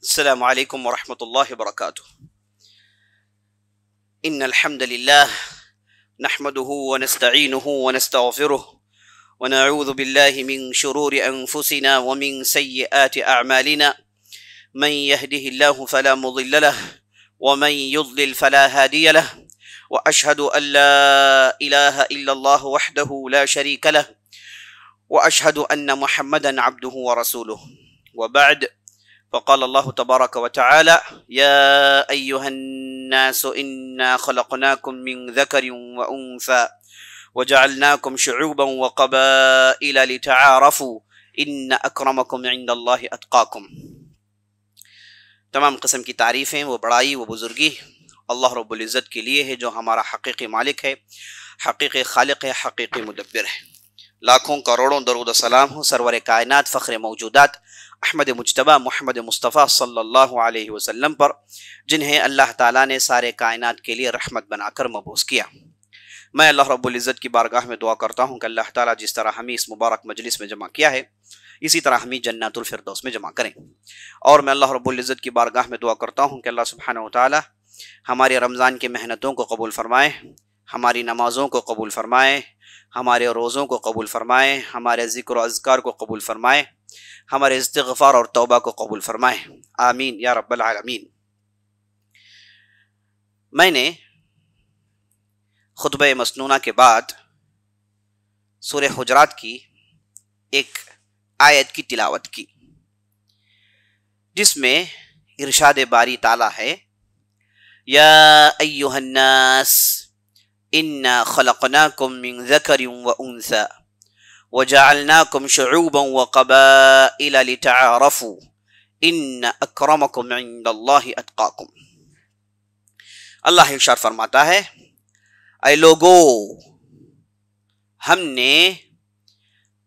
السلام عليكم ورحمة الله وبركاته. إن الحمد لله نحمده ونستعينه ونستغفره ونعوذ بالله من شرور أنفسنا ومن سيئات أعمالنا، من يهده الله فلا مضل له ومن يضلل فلا هادي له، وأشهد أن لا إله إلا الله وحده لا شريك له، وأشهد أن محمدا عبده ورسوله. وبعد، فقال الله تبارك وتعالى: يا أيها الناس إنا خلقناكم من ذكر وأنثى وجعلناكم شعوبا وقبائل لتعارفوا إن أكرمكم عند الله أتقاكم. تمام قسم کی تعریفیں، وہ بڑائی، وہ بزرگی اللہ رب العزت کے لیے ہے، جو ہمارا حقیقی مالک ہے، حقیقی خالق ہے، حقیقی مدبر ہے۔ لاکھوں کروڑوں درود و سلام ہو سرور کائنات، فخر موجودات احمد مجتبیٰ محمد مصطفیٰ صلی اللہ علیہ وسلم پر، جنہیں اللہ تعالیٰ نے سارے کائنات کے لیے رحمت بنا کر مبعوث کیا۔ میں اللہ رب العزت کی بارگاہ میں دعا کرتا ہوں کہ اللہ تعالیٰ جس طرح ہمیں اس مبارک مجلس میں جمع کیا ہے، اسی طرح ہمیں جنات الفردوس میں جمع کریں۔ اور میں اللہ رب العزت کی بارگاہ میں دعا کرتا ہوں کہ اللہ سبحانہ و تعالیٰ ہمارے رمضان کی محنتوں کو قبول فرمائے، ہماری نمازوں کو قبول فرمائے، ہمارے روزوں کو قبول فرمائے، ہمارے ذکر و اذکار کو قبول فرمائے، ہمارے استغفار اور توبہ کو قبول فرمائے، آمین یا رب العالمین۔ میں نے خطبہ مسنونہ کے بعد سورہ حجرات کی ایک آیت کی تلاوت کی، جس میں ارشاد باری تعالیٰ ہے: یا ایھا الناس انا خلقناکم من ذکر وانثی وجعلناکم شعوبا وقبائل لتعارفوا ان اکرمکم عند اللہ اتقاکم۔ اللہ ارشاد فرماتا ہے: اے لوگو، ہم نے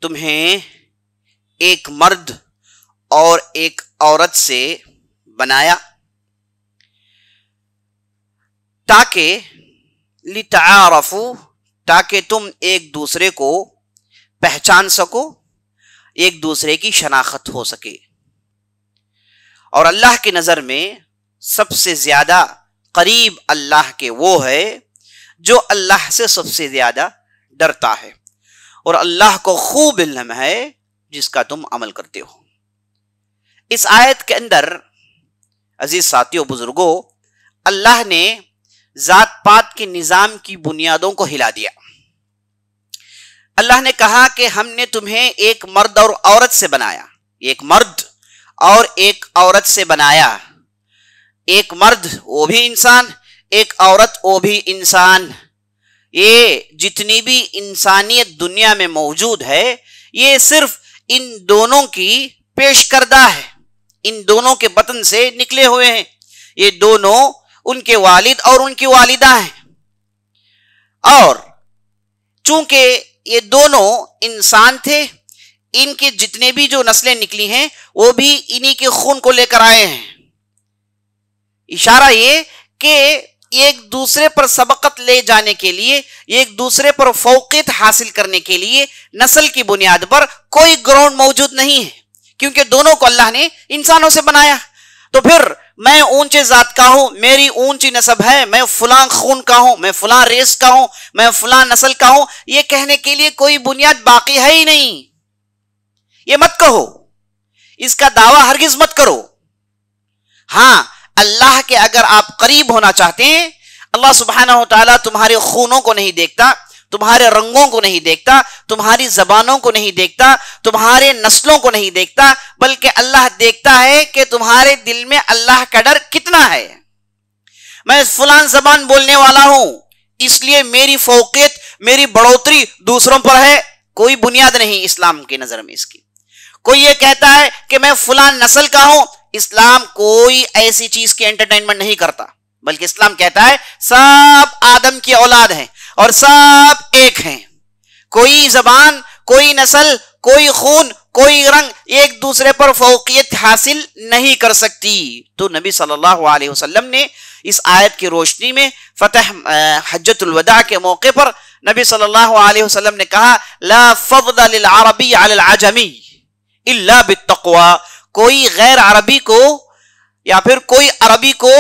تمہیں ایک مرد اور ایک عورت سے بنایا تاکہ لتعارفوا، تاکہ تم ایک دوسرے کو پہچان سکو، ایک دوسرے کی شناخت ہو سکے۔ اور اللہ کی نظر میں سب سے زیادہ قریب اللہ کے وہ ہے جو اللہ سے سب سے زیادہ ڈرتا ہے، اور اللہ کو خوب علم ہے جس کا تم عمل کرتے ہو۔ اس آیت کے اندر عزیز ساتھیوں، بزرگوں، اللہ نے ذات پات کے نظام کی بنیادوں کو ہلا دیا۔ اللہ نے کہا کہ ہم نے تمہیں ایک مرد اور عورت سے بنایا، ایک مرد اور ایک عورت سے بنایا۔ ایک مرد وہ بھی انسان، ایک عورت وہ بھی انسان۔ یہ جتنی بھی انسانیت دنیا میں موجود ہے، یہ صرف ان دونوں کی پیش کردہ ہے، ان دونوں کے بطن سے نکلے ہوئے ہیں۔ یہ دونوں ان کے والد اور ان کی والدہ ہیں، اور چونکہ یہ دونوں انسان تھے، ان کے جتنے بھی جو نسلیں نکلی ہیں وہ بھی انہی کے خون کو لے کر آئے ہیں۔ اشارہ یہ کہ ایک دوسرے پر سبقت لے جانے کے لیے، ایک دوسرے پر فوقیت حاصل کرنے کے لیے نسل کی بنیاد پر کوئی گراؤنڈ موجود نہیں ہے، کیونکہ دونوں کو اللہ نے انسانوں سے بنایا۔ تو پھر میں اونچے ذات کا ہوں، میری اونچی نسب ہے، میں فلاں خون کا ہوں، میں فلاں ریس کا ہوں، میں فلاں نسل کا ہوں، یہ کہنے کے لیے کوئی بنیاد باقی ہے ہی نہیں۔ یہ مت کہو، اس کا دعویٰ ہرگز مت کرو۔ ہاں، اللہ کے اگر آپ قریب ہونا چاہتے ہیں، اللہ سبحانہ و تعالیٰ تمہارے خونوں کو نہیں دیکھتا، تمہارے رنگوں کو نہیں دیکھتا، تمہاری زبانوں کو نہیں دیکھتا، تمہارے نسلوں کو نہیں دیکھتا، بلکہ اللہ دیکھتا ہے کہ تمہارے دل میں اللہ کا ڈر کتنا ہے۔ میں فلاں زبان بولنے والا ہوں، اس لیے میری فوقیت، میری بڑھوتری دوسروں پر ہے، کوئی بنیاد نہیں اسلام کی نظر میں اس کی۔ کوئی یہ کہتا ہے کہ میں فلاں نسل کا ہوں، اسلام کوئی ایسی چیز کی انٹرٹینمنٹ نہیں کرتا، بلکہ اسلام کہتا ہے سب آدم کی اولاد ہیں اور سب ایک ہیں۔ کوئی زبان، کوئی نسل، کوئی خون، کوئی رنگ ایک دوسرے پر فوقیت حاصل نہیں کر سکتی۔ تو نبی صلی اللہ علیہ وسلم نے اس آیت کی روشنی میں فتح حجۃ الوداع کے موقع پر نبی صلی اللہ علیہ وسلم نے کہا: لا فضل للعربی علی العجمی الا بالتقوی، کوئی غیر عربی کو یا پھر کوئی عربی کو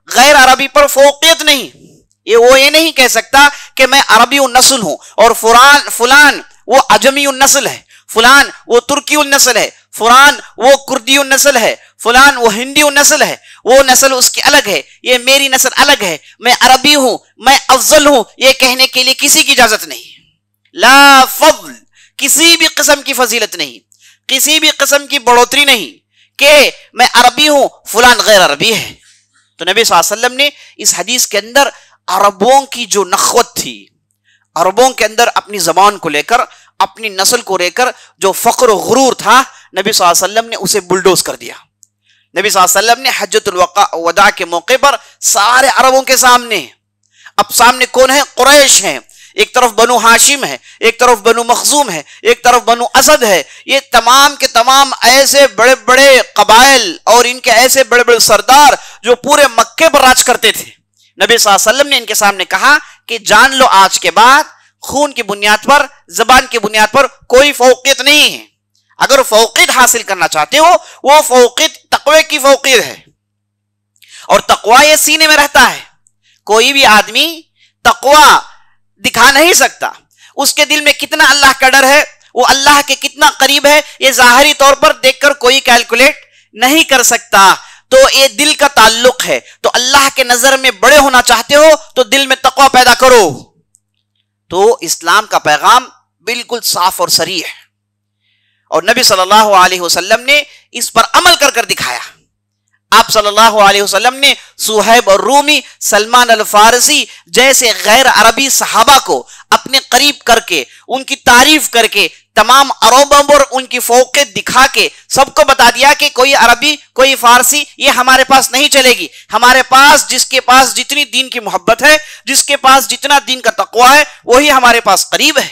غیر عربی پر فوقیت نہیں. یہ نہیں کہہ سکتا کہ میں عربی النسل ہوں اور فلان وہ عجمی النسل ہے، فلان وہ ترکی النسل ہے، فلان وہ کردی النسل ہے، فلان وہ ہندی النسل ہے، وہ نسل اس کی الگ ہے، یہ میری نسل الگ ہے، میں عربی ہوں، میں افضل ہوں. یہ کہنے کے لیے کسی کی اجازت نہیں. لا فضل، کسی بھی قسم کی فضیلت نہیں، کسی بھی قسم کی بڑھوتری نہیں کہ میں عربی ہوں فلان غیر عربی ہے. تو نبی صلی اللہ علیہ وسلم نے اس حدیث کے اندر عربوں کی جو نخوت تھی، عربوں کے اندر اپنی زبان کو لے کر، اپنی نسل کو لے کر جو فخر و غرور تھا، نبی صلی اللہ علیہ وسلم نے اسے بلڈوز کر دیا. نبی صلی اللہ علیہ وسلم نے حجۃ الوداع کے موقع پر سارے عربوں کے سامنے، اب سامنے کون ہے؟ قریش ہیں، ایک طرف بنو ہاشم ہے، ایک طرف بنو مخزوم ہے، ایک طرف بنو اسد ہے. یہ تمام کے تمام ایسے بڑے بڑے قبائل اور ان کے ایسے بڑے بڑے سردار جو پورے مکے پر راج کرتے تھے. نبی صلی اللہ علیہ وسلم نے ان کے سامنے کہا کہ جان لو آج کے بعد خون کی بنیاد پر، زبان کی بنیاد پر کوئی فوقیت نہیں ہے. اگر فوقیت حاصل کرنا چاہتے ہو، وہ فوقیت تقوی کی فوقیت ہے، اور تقوی یہ سینے میں رہتا ہے. کوئی بھی آدمی تقوی دکھا نہیں سکتا. اس کے دل میں کتنا اللہ کا ڈر ہے، وہ اللہ کے کتنا قریب ہے، یہ ظاہری طور پر دیکھ کر کوئی کیلکولیٹ نہیں کر سکتا. تو یہ دل کا تعلق ہے. تو اللہ کے نظر میں بڑے ہونا چاہتے ہو تو دل میں تقوی پیدا کرو. تو اسلام کا پیغام بالکل صاف اور صریح ہے، اور نبی صلی اللہ علیہ وسلم نے اس پر عمل کر کر دکھایا. آپ صلی اللہ علیہ وسلم نے صہیب الرومی، سلمان الفارسی جیسے غیر عربی صحابہ کو اپنے قریب کر کے، ان کی تعریف کر کے، تمام عربوں پر ان کی فوقیت دکھا کے سب کو بتا دیا کہ کوئی عربی کوئی فارسی یہ ہمارے پاس نہیں چلے گی. ہمارے پاس جس کے پاس جتنی دین کی محبت ہے، جس کے پاس جتنا دین کا تقوی ہے، وہی ہمارے پاس قریب ہے.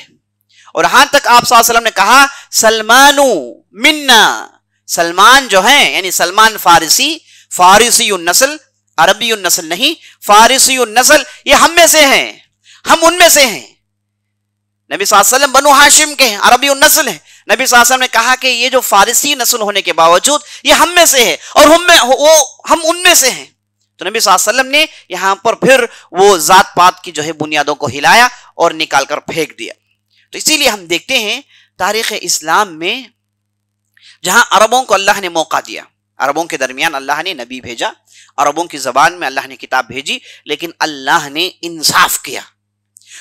اور ہاں تک آپ صلی اللہ علیہ وسلم نے کہا سلمانو منا، سلمان جو ہیں یعنی سلمان فارسی النسل، عربی النسل نہیں، فارسی النسل، یہ ہم میں سے ہیں، ہم ان میں سے ہیں. نبی صلی اللہ علیہ وسلم بنو ہاشم کے ہیں، عربی النسل ہیں. نبی صلی اللہ علیہ وسلم نے کہا کہ یہ جو فارسی نسل ہونے کے باوجود یہ ہم میں سے ہے، اور ہم ان میں سے ہیں. تو نبی صلی اللہ علیہ وسلم نے یہاں پر پھر وہ ذات پات کی جو ہے بنیادوں کو ہلایا اور نکال کر پھینک دیا. تو اسی لیے ہم دیکھتے ہیں تاریخ اسلام میں جہاں عربوں کو اللہ نے موقع دیا، عربوں کے درمیان اللہ نے نبی بھیجا، عربوں کی زبان میں اللہ نے کتاب بھیجی، لیکن اللہ نے انصاف کیا،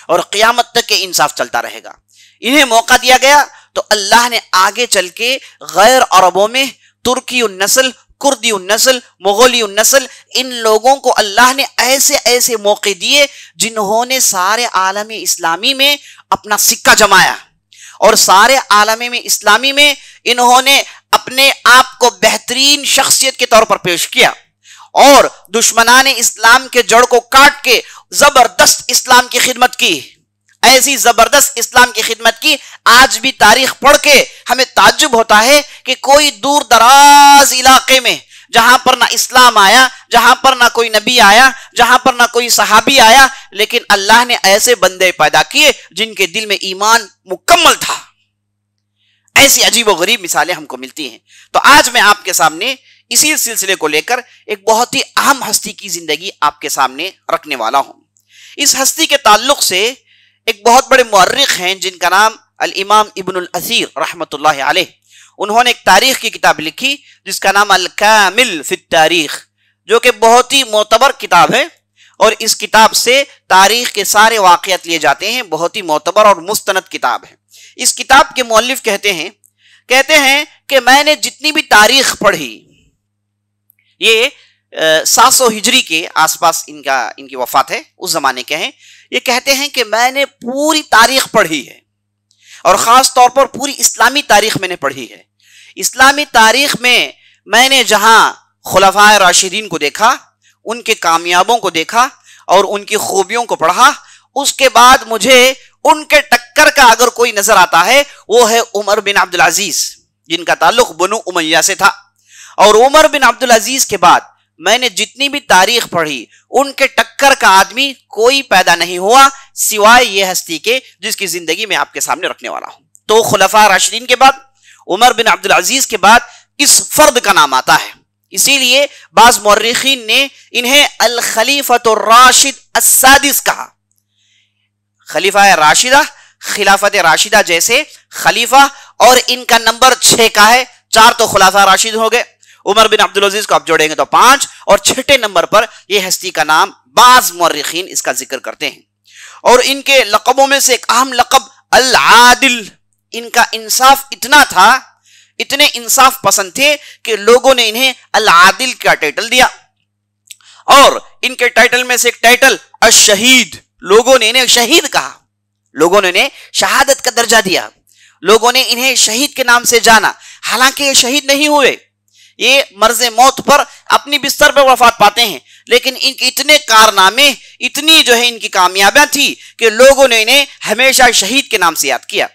اور قیامت تک کے انصاف چلتا رہے گا. انہیں موقع دیا گیا تو اللہ نے آگے چل کے غیر عربوں میں ترکی النسل، کردی النسل، مغولی النسل، ان لوگوں کو اللہ نے ایسے ایسے موقع دیے جنہوں نے سارے عالم اسلامی میں اپنا سکہ جمایا، اور سارے عالم میں اسلامی میں انہوں نے اپنے آپ کو بہترین شخصیت کے طور پر پیش کیا، اور دشمنان اسلام کے جڑ کو کاٹ کے زبردست اسلام کی خدمت کی. ایسی زبردست اسلام کی خدمت کی. آج بھی تاریخ پڑھ کے ہمیں تعجب ہوتا ہے کہ کوئی دور دراز علاقے میں جہاں پر نہ اسلام آیا، جہاں پر نہ کوئی نبی آیا، جہاں پر نہ کوئی صحابی آیا، لیکن اللہ نے ایسے بندے پیدا کیے جن کے دل میں ایمان مکمل تھا. ایسی عجیب و غریب مثالیں ہم کو ملتی ہیں. تو آج میں آپ کے سامنے اسی سلسلے کو لے کر ایک بہت ہی اہم ہستی کی زندگی آپ کے سامنے رکھنے والا ہوں. اس ہستی کے تعلق سے ایک بہت بڑے مورخ ہیں جن کا نام الامام ابن الاثیر رحمۃ اللہ علیہ، انہوں نے ایک تاریخ کی کتاب لکھی جس کا نام الکامل فی التاریخ، جو کہ بہت ہی معتبر کتاب ہے، اور اس کتاب سے تاریخ کے سارے واقعات لیے جاتے ہیں. بہت ہی معتبر اور مستند کتاب ہے. اس کتاب کے مؤلف کہتے ہیں کہ میں نے جتنی بھی تاریخ پڑھی، یہ 700 ہجری کے آس پاس ان کی وفات ہے، اس زمانے کے ہیں. یہ کہتے ہیں کہ میں نے پوری تاریخ پڑھی ہے، اور خاص طور پر پوری اسلامی تاریخ میں نے پڑھی ہے. اسلامی تاریخ میں نے جہاں خلفائے راشدین کو دیکھا، ان کے کامیابوں کو دیکھا اور ان کی خوبیوں کو پڑھا، اس کے بعد مجھے ان کے ٹکر کا اگر کوئی نظر آتا ہے وہ ہے عمر بن عبدالعزیز، جن کا تعلق بنو امیہ سے تھا. اور عمر بن عبدالعزیز کے بعد میں نے جتنی بھی تاریخ پڑھی، ان کے ٹکر کا آدمی کوئی پیدا نہیں ہوا سوائے یہ ہستی کے جس کی زندگی میں آپ کے سامنے رکھنے والا ہوں. تو خلفاء راشدین کے بعد، عمر بن عبدالعزیز کے بعد اس فرد کا نام آتا ہے اسی لیے بعض مورخین نے انہیں الخلیفۃ الراشد السادس کہا. خلیفہ راشدہ، خلافت راشدہ جیسے خلیفہ، اور ان کا نمبر 6 کا ہے. 4 تو خلافہ راشد ہو گئے، عمر بن عبدالعزیز کو آپ جوڑیں گے تو 5، اور 6 نمبر پر یہ ہستی کا نام بعض مورخین اس کا ذکر کرتے ہیں. اور ان کے لقبوں میں سے ایک اہم لقب العادل. ان کا انصاف اتنا تھا، اتنے انصاف پسند تھے کہ لوگوں نے انہیں العادل کا ٹائٹل دیا. اور ان کے ٹائٹل میں سے ایک ٹائٹل الشہید، لوگوں نے انہیں شہید کہا، لوگوں نے انہیں شہادت کا درجہ دیا، لوگوں نے انہیں شہید کے نام سے جانا. حالانکہ یہ شہید نہیں ہوئے، یہ مرض موت پر اپنی بستر پر وفات پاتے ہیں، لیکن ان کے اتنے کارنامے، اتنی جو ہے ان کی کامیابیاں تھی کہ لوگوں نے انہیں ہمیشہ شہید کے نام سے یاد کیا.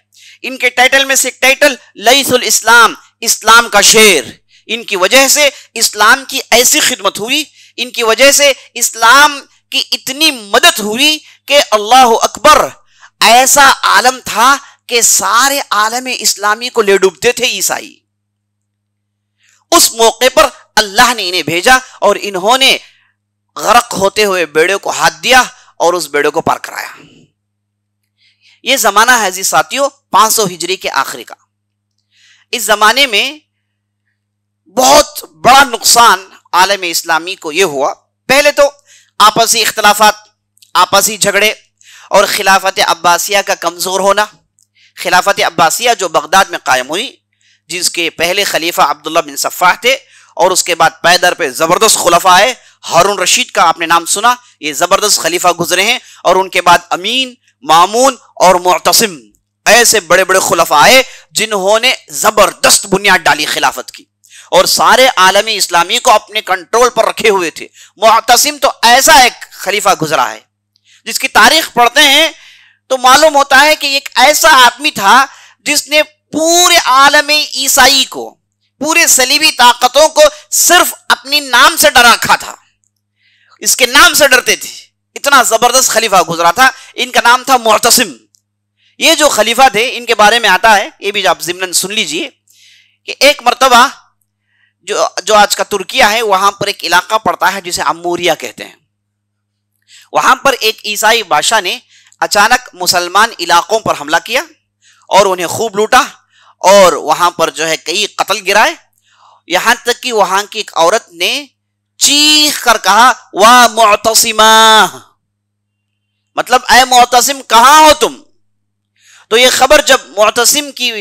ان کے ٹائٹل میں سے ایک ٹائٹل لیث الاسلام، اسلام کا شیر. ان کی وجہ سے اسلام کی ایسی خدمت ہوئی، ان کی وجہ سے اسلام کی اتنی مدد ہوئی کہ اللہ اکبر، ایسا عالم تھا کہ سارے عالم اسلامی کو لے ڈوبتے تھے عیسائی. اس موقع پر اللہ نے انہیں بھیجا اور انہوں نے غرق ہوتے ہوئے بیڑے کو ہاتھ دیا اور اس بیڑے کو پار کرایا. یہ زمانہ ہے جی ساتھیوں 500 ہجری کے آخری کا. اس زمانے میں بہت بڑا نقصان عالم اسلامی کو یہ ہوا. پہلے تو آپسی اختلافات، آپسی جھگڑے، اور خلافت عباسیہ کا کمزور ہونا. خلافت عباسیہ جو بغداد میں قائم ہوئی، جس کے پہلے خلیفہ عبداللہ بن صفاح تھے، اور اس کے بعد پے در پہ زبردست خلفاء آئے. ہارون رشید کا آپ نے نام سنا، یہ زبردست خلیفہ گزرے ہیں. اور ان کے بعد امین، مامون اور معتصم، ایسے بڑے بڑے خلفاء آئے جنہوں نے زبردست بنیاد ڈالی خلافت کی، اور سارے عالم اسلامی کو اپنے کنٹرول پر رکھے ہوئے تھے. معتصم تو ایسا ایک خلیفہ گزرا ہے جس کی تاریخ پڑھتے ہیں تو معلوم ہوتا ہے کہ ایک ایسا آدمی تھا جس نے پورے عالم عیسائی کو، پورے صلیبی طاقتوں کو صرف اپنی نام سے ڈرا رکھا تھا. اس کے نام سے ڈرتے تھے، اتنا زبردست خلیفہ گزرا تھا. ان کا نام تھا معتصم. یہ جو خلیفہ تھے ان کے بارے میں آتا ہے، یہ بھی آپ ضمناً سن لیجئے، کہ ایک مرتبہ جو آج کا ترکیہ ہے، وہاں پر ایک علاقہ پڑتا ہے جسے اموریہ کہتے ہیں. وہاں پر ایک عیسائی بادشاہ نے اچانک مسلمان علاقوں پر حملہ کیا اور انہیں خوب لوٹا، اور وہاں پر جو ہے کئی قتل گرائے. یہاں تک کہ وہاں کی ایک عورت نے چیخ کر کہا وا معتصما، مطلب اے معتصم کہاں ہو تم. تو یہ خبر جب معتصم کی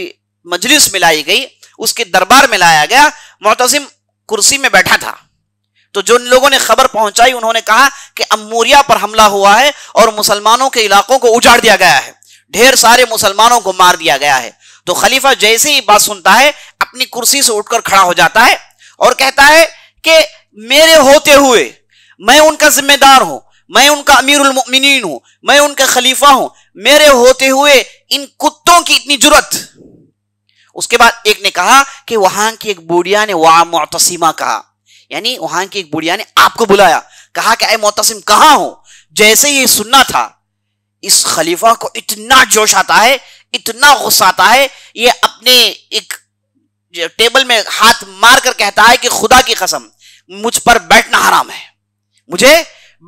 مجلس میں لائی گئی، اس کے دربار میں لایا گیا، معتصم کرسی میں بیٹھا تھا. تو جو لوگوں نے خبر پہنچائی انہوں نے کہا کہ اموریہ پر حملہ ہوا ہے اور مسلمانوں کے علاقوں کو اجاڑ دیا گیا ہے، ڈھیر سارے مسلمانوں کو مار دیا گیا ہے. تو خلیفہ جیسے ہی بات سنتا ہے اپنی کرسی سے اٹھ کر کھڑا ہو جاتا ہے اور کہتا ہے کہ میرے ہوتے ہوئے میں ان کا ذمہ دار ہوں، میں ان کا امیر المؤمنین ہوں، میں ان کا خلیفہ ہوں، میرے ہوتے ہوئے ان کتوں کی اتنی جرت. اس کے بعد ایک نے کہا کہ وہاں کی ایک بوڑھیا نے وا معتصمہ کہا، یعنی وہاں کی ایک بوڑھیا نے آپ کو بلایا، کہا کہ اے معتصم کہاں ہو. جیسے یہ سننا تھا، اس خلیفہ کو اتنا جوش آتا ہے، اتنا غصہ آتا ہے، یہ اپنے ایک ٹیبل میں ہاتھ مار کر کہتا ہے کہ خدا کی قسم مجھ پر بیٹھنا حرام ہے، مجھے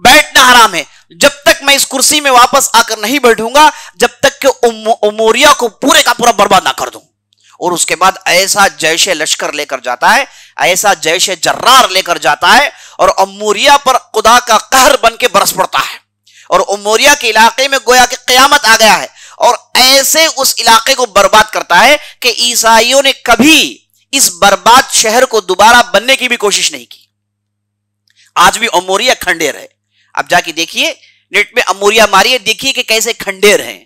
بیٹھنا حرام ہے. جب تک میں اس کرسی میں واپس آ کر نہیں بیٹھوں گا، جب تک کہ اموریہ کو پورے کا پورا برباد نہ کر دوں. اور اس کے بعد ایسا جیش لشکر لے کر جاتا ہے، ایسا جیش جرار لے کر جاتا ہے، اور اموریہ پر خدا کا قہر بن کے برس پڑتا ہے، اور اموریہ کے علاقے میں گویا کہ قیامت آ گیا ہے، اور ایسے اس علاقے کو برباد کرتا ہے کہ عیسائیوں نے کبھی اس برباد شہر کو دوبارہ بننے کی بھی کوشش نہیں کی. آج بھی اموریہ کھنڈیر ہے. اب جا کے دیکھیے، نیٹ میں اموریہ ماریے، دیکھیے کہ کیسے کھنڈیر ہیں.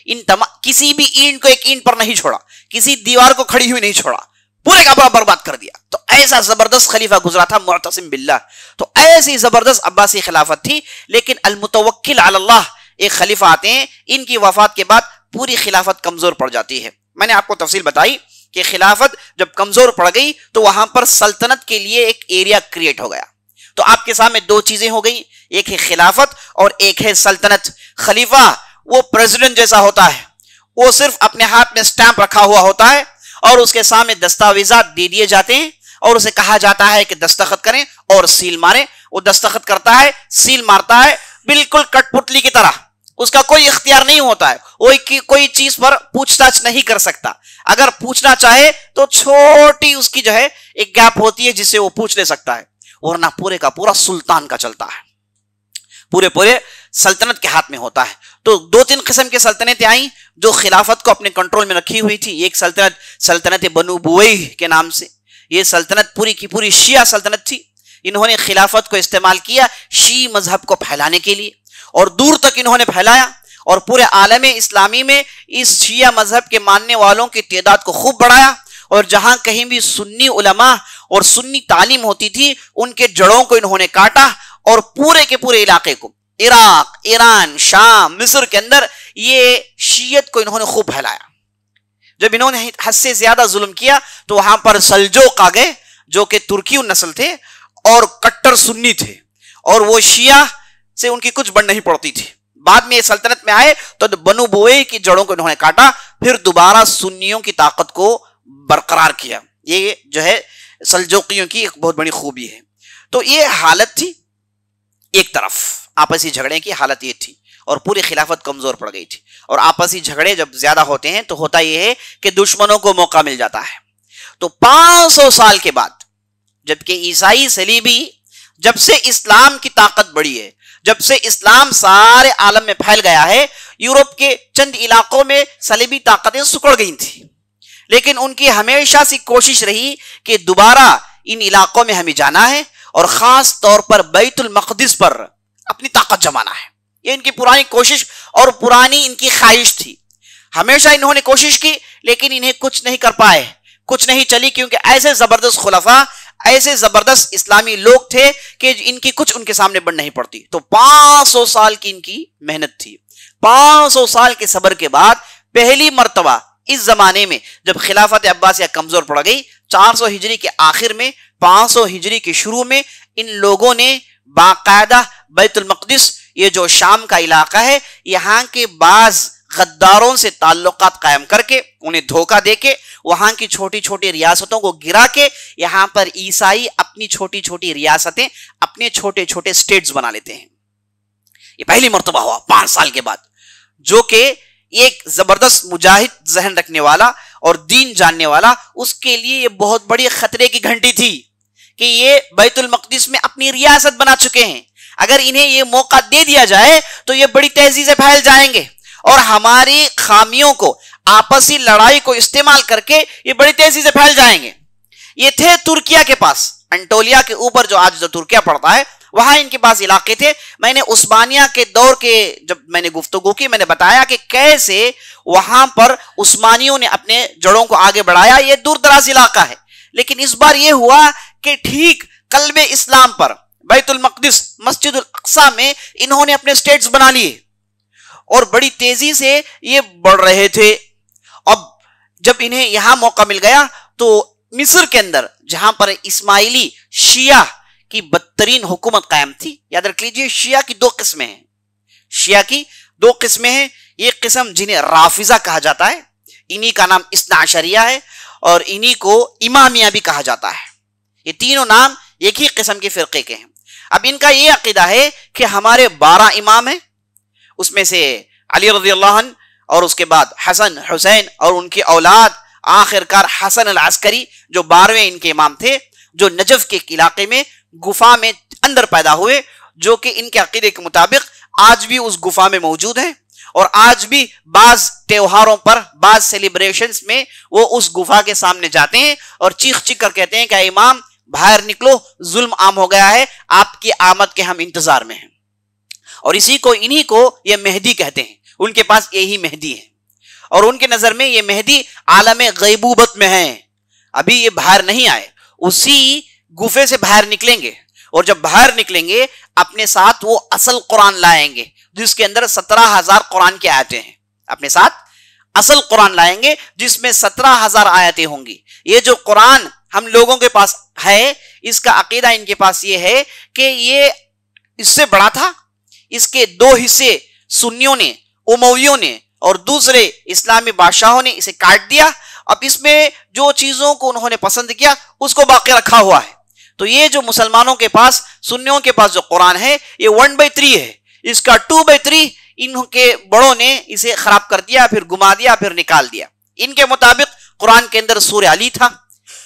ان کسی بھی اینٹ کو ایک اینٹ پر نہیں چھوڑا، کسی دیوار کو کھڑی ہوئی نہیں چھوڑا، پورے کا پورا برباد کر دیا. تو ایسا زبردست خلیفہ گزرا تھا معتصم باللہ. تو ایسی زبردست عباسی خلافت تھی. لیکن المتوکل علی اللہ ایک خلیفہ آتے ہیں، ان کی وفات کے بعد پوری خلافت کمزور پڑ جاتی ہے. میں نے آپ کو تفصیل بتائی کہ خلافت جب کمزور پڑ گئی تو وہاں پر سلطنت کے لیے ایک ایریا کریٹ ہو گیا. تو آپ کے سامنے دو چیزیں ہو گئی، ایک ہے خلافت اور ایک ہے سلطنت. خلیفہ وہ پریزیڈنٹ جیسا ہوتا ہے، وہ صرف اپنے ہاتھ میں سٹیمپ رکھا ہوا ہوتا ہے اور اس کے سامنے دستاویزات دے دیے جاتے ہیں، اور اسے کہا جاتا ہے کہ دستخط کریں اور سیل ماریں. وہ دستخط کرتا ہے, سیل مارتا ہے, بالکل کٹ پتلی کی طرح. اس کا کوئی اختیار نہیں ہوتا ہے, وہ کوئی چیز پر پوچھ تاچھ نہیں کر سکتا. اگر پوچھنا چاہے تو چھوٹی اس کی جو ہے ایک گیپ ہوتی ہے جس سے وہ پوچھ لے سکتا ہے, ورنہ پورے کا پورا سلطان کا چلتا ہے, پورے سلطنت کے ہاتھ میں ہوتا ہے. تو دو تین قسم کی سلطنتیں آئیں جو خلافت کو اپنے کنٹرول میں رکھی ہوئی تھی. ایک سلطنت بنو بوئی کے نام سے, یہ سلطنت پوری کی پوری شیعہ سلطنت تھی. انہوں نے خلافت کو استعمال کیا شیعہ مذہب کو پھیلانے کے لیے, اور دور تک انہوں نے پھیلایا, اور پورے عالم اسلامی میں اس شیعہ مذہب کے ماننے والوں کی تعداد کو خوب بڑھایا. اور جہاں کہیں بھی سنی علماء اور سنی تعلیم ہوتی تھی ان کے جڑوں کو انہوں نے کاٹا, اور پورے کے پورے علاقے کو, عراق, ایران, شام, مصر کے اندر یہ شیعت کو انہوں نے خوب پھیلایا. جب انہوں نے حد سے زیادہ ظلم کیا تو وہاں پر سلجوق آ گئے جو کہ ترکی نسل تھے اور کٹر سنی تھے, اور وہ شیعہ سے ان کی کچھ بن نہیں پڑتی تھی. بعد میں یہ سلطنت میں آئے تو بنو بوئی کی جڑوں کو انہوں نے کاٹا, پھر دوبارہ سنیوں کی طاقت کو برقرار کیا. یہ جو ہے سلجوقیوں کی ایک بہت بڑی خوبی ہے. تو یہ حالت تھی, ایک طرف آپسی جھگڑے کی حالت یہ تھی, اور پوری خلافت کمزور پڑ گئی تھی. اور آپسی جھگڑے جب زیادہ ہوتے ہیں تو ہوتا یہ ہے کہ دشمنوں کو موقع مل جاتا ہے. تو 500 سال کے بعد, جبکہ عیسائی صلیبی, جب سے اسلام کی طاقت بڑھی ہے, جب سے اسلام سارے عالم میں پھیل گیا ہے, یورپ کے چند علاقوں میں صلیبی طاقتیں سکڑ گئی تھیں, لیکن ان کی ہمیشہ سے کوشش رہی کہ دوبارہ ان علاقوں میں ہمیں جانا ہے, اور خاص طور پر بیت المقدس پر اپنی طاقت جمانا ہے. یہ ان کی پرانی کوشش اور پرانی ان کی خواہش تھی. ہمیشہ انہوں نے کوشش کی لیکن انہیں کچھ نہیں کر پائے, کچھ نہیں چلی, کیونکہ ایسے زبردست خلفاء, ایسے زبردست اسلامی لوگ تھے کہ ان کی کچھ ان کے سامنے بن نہیں پڑتی. تو 500 سال کی ان کی محنت تھی. 500 سال کے صبر کے بعد پہلی مرتبہ اس زمانے میں جب خلافت عباسیہ کمزور پڑ گئی, 400 ہجری کے آخر میں, 500 ہجری کے شروع میں, ان لوگوں نے باقاعدہ بیت المقدس, یہ جو شام کا علاقہ ہے, یہاں کے بعض غداروں سے تعلقات قائم کر کے, انہیں دھوکہ دے کے, وہاں کی چھوٹی چھوٹی ریاستوں کو گرا کے, یہاں پر عیسائی اپنی چھوٹی چھوٹی ریاستیں, اپنے چھوٹے چھوٹے سٹیٹس بنا لیتے ہیں. یہ پہلی مرتبہ ہوا 5 سال کے بعد, جو کہ ایک زبردست مجاہد ذہن رکھنے والا اور دین جاننے والا, اس کے لیے یہ بہت بڑی خطرے کی گھنٹی تھی کہ یہ بیت المقدس میں اپنی ریاست بنا چکے ہیں. اگر انہیں یہ موقع دے دیا جائے تو یہ بڑی تیزی سے پھیل جائیں گے, اور ہماری خامیوں کو, آپسی لڑائی کو استعمال کر کے یہ بڑی تیزی سے پھیل جائیں گے. یہ تھے ترکیہ کے پاس, انٹولیا کے اوپر جو آج جو ترکیہ پڑتا ہے, وہاں ان کے پاس علاقے تھے. میں نے عثمانیہ کے دور کے جب میں نے گفتگو کی, میں نے بتایا کہ کیسے وہاں پر عثمانیوں نے اپنے جڑوں کو آگے بڑھایا. یہ دور دراز علاقہ ہے, لیکن اس بار یہ ہوا کہ ٹھیک قلب اسلام پر, بیت المقدس, مسجد الاقصی میں انہوں نے اپنے سٹیٹس بنا لیے, اور بڑی تیزی سے یہ بڑھ رہے تھے. اب جب انہیں یہاں موقع مل گیا تو مصر کے اندر, جہاں پر اسماعیلی شیعہ کی بدترین حکومت قائم تھی, یاد رکھ لیجئے شیعہ کی 2 قسمیں ہیں, شیعہ کی 2 قسمیں ہیں. ایک قسم جنہیں رافضہ کہا جاتا ہے, انہی کا نام اثنا عشریہ ہے, اور انہی کو امامیہ بھی کہا جاتا ہے. یہ تینوں نام ایک ہی قسم کے فرقے کے ہیں. اب ان کا یہ عقیدہ ہے کہ ہمارے 12 امام ہیں, اس میں سے علی رضی اللہ عنہ, اور اس کے بعد حسن, حسین اور ان کی اولاد, آخر کار حسن العسکری جو 12ویں ان کے امام تھے, جو نجف کے علاقے میں گفا میں اندر پیدا ہوئے, جو کہ ان کے عقیدے کے مطابق آج بھی اس گفا میں موجود ہیں, اور آج بھی بعض تیوہاروں پر, بعض سیلیبریشنز میں وہ اس گفا کے سامنے جاتے ہیں اور چیخ چیخ کر کہتے ہیں کہ اے امام باہر نکلو, ظلم عام ہو گیا ہے, آپ کی آمد کے ہم انتظار میں ہیں. اور اسی کو, انہی کو یہ مہدی کہتے ہیں. ان کے پاس یہی مہدی ہے, اور ان کے نظر میں یہ مہدی عالم غیبوبت میں ہیں, ابھی یہ باہر نہیں آئے, اسی گفے سے باہر نکلیں گے, اور جب باہر نکلیں گے اپنے ساتھ وہ اصل قرآن لائیں گے جس کے اندر 17,000 قرآن کی آیتیں ہیں. اپنے ساتھ اصل قرآن لائیں گے جس میں 17,000 آیتیں ہوں گی. یہ جو قرآن ہم لوگوں کے پاس ہے, اس کا عقیدہ ان کے پاس یہ ہے کہ یہ اس سے بڑا تھا, اس کے 2 حصے سنیوں نے, امویوں نے اور دوسرے اسلامی بادشاہوں نے اسے کاٹ دیا, اب اس میں جو چیزوں کو انہوں نے پسند کیا اس کو باقی رکھا ہوا ہے. تو یہ جو مسلمانوں کے پاس، سنیوں کے پاس جو قرآن ہے یہ 1/3 ہے، اس کا 2/3 ان کے بڑوں نے اسے خراب کر دیا، پھر گما دیا، پھر نکال دیا. ان کے مطابق قرآن کے اندر سورہ علی تھا،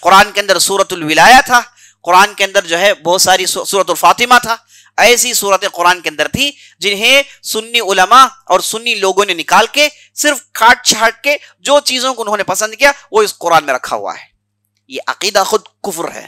قرآن کے اندر سورۃ الولایہ تھا، قرآن کے اندر جو ہے بہت ساری سورۃ الفاطمہ تھا. ایسی صورتیں قرآن کے اندر تھی جنہیں سنی علماء اور سنی لوگوں نے نکال کے صرف کاٹ چھاٹ کے جو چیزوں کو انہوں نے پسند کیا وہ اس قرآن میں رکھا ہوا ہے. یہ عقیدہ خود کفر ہے.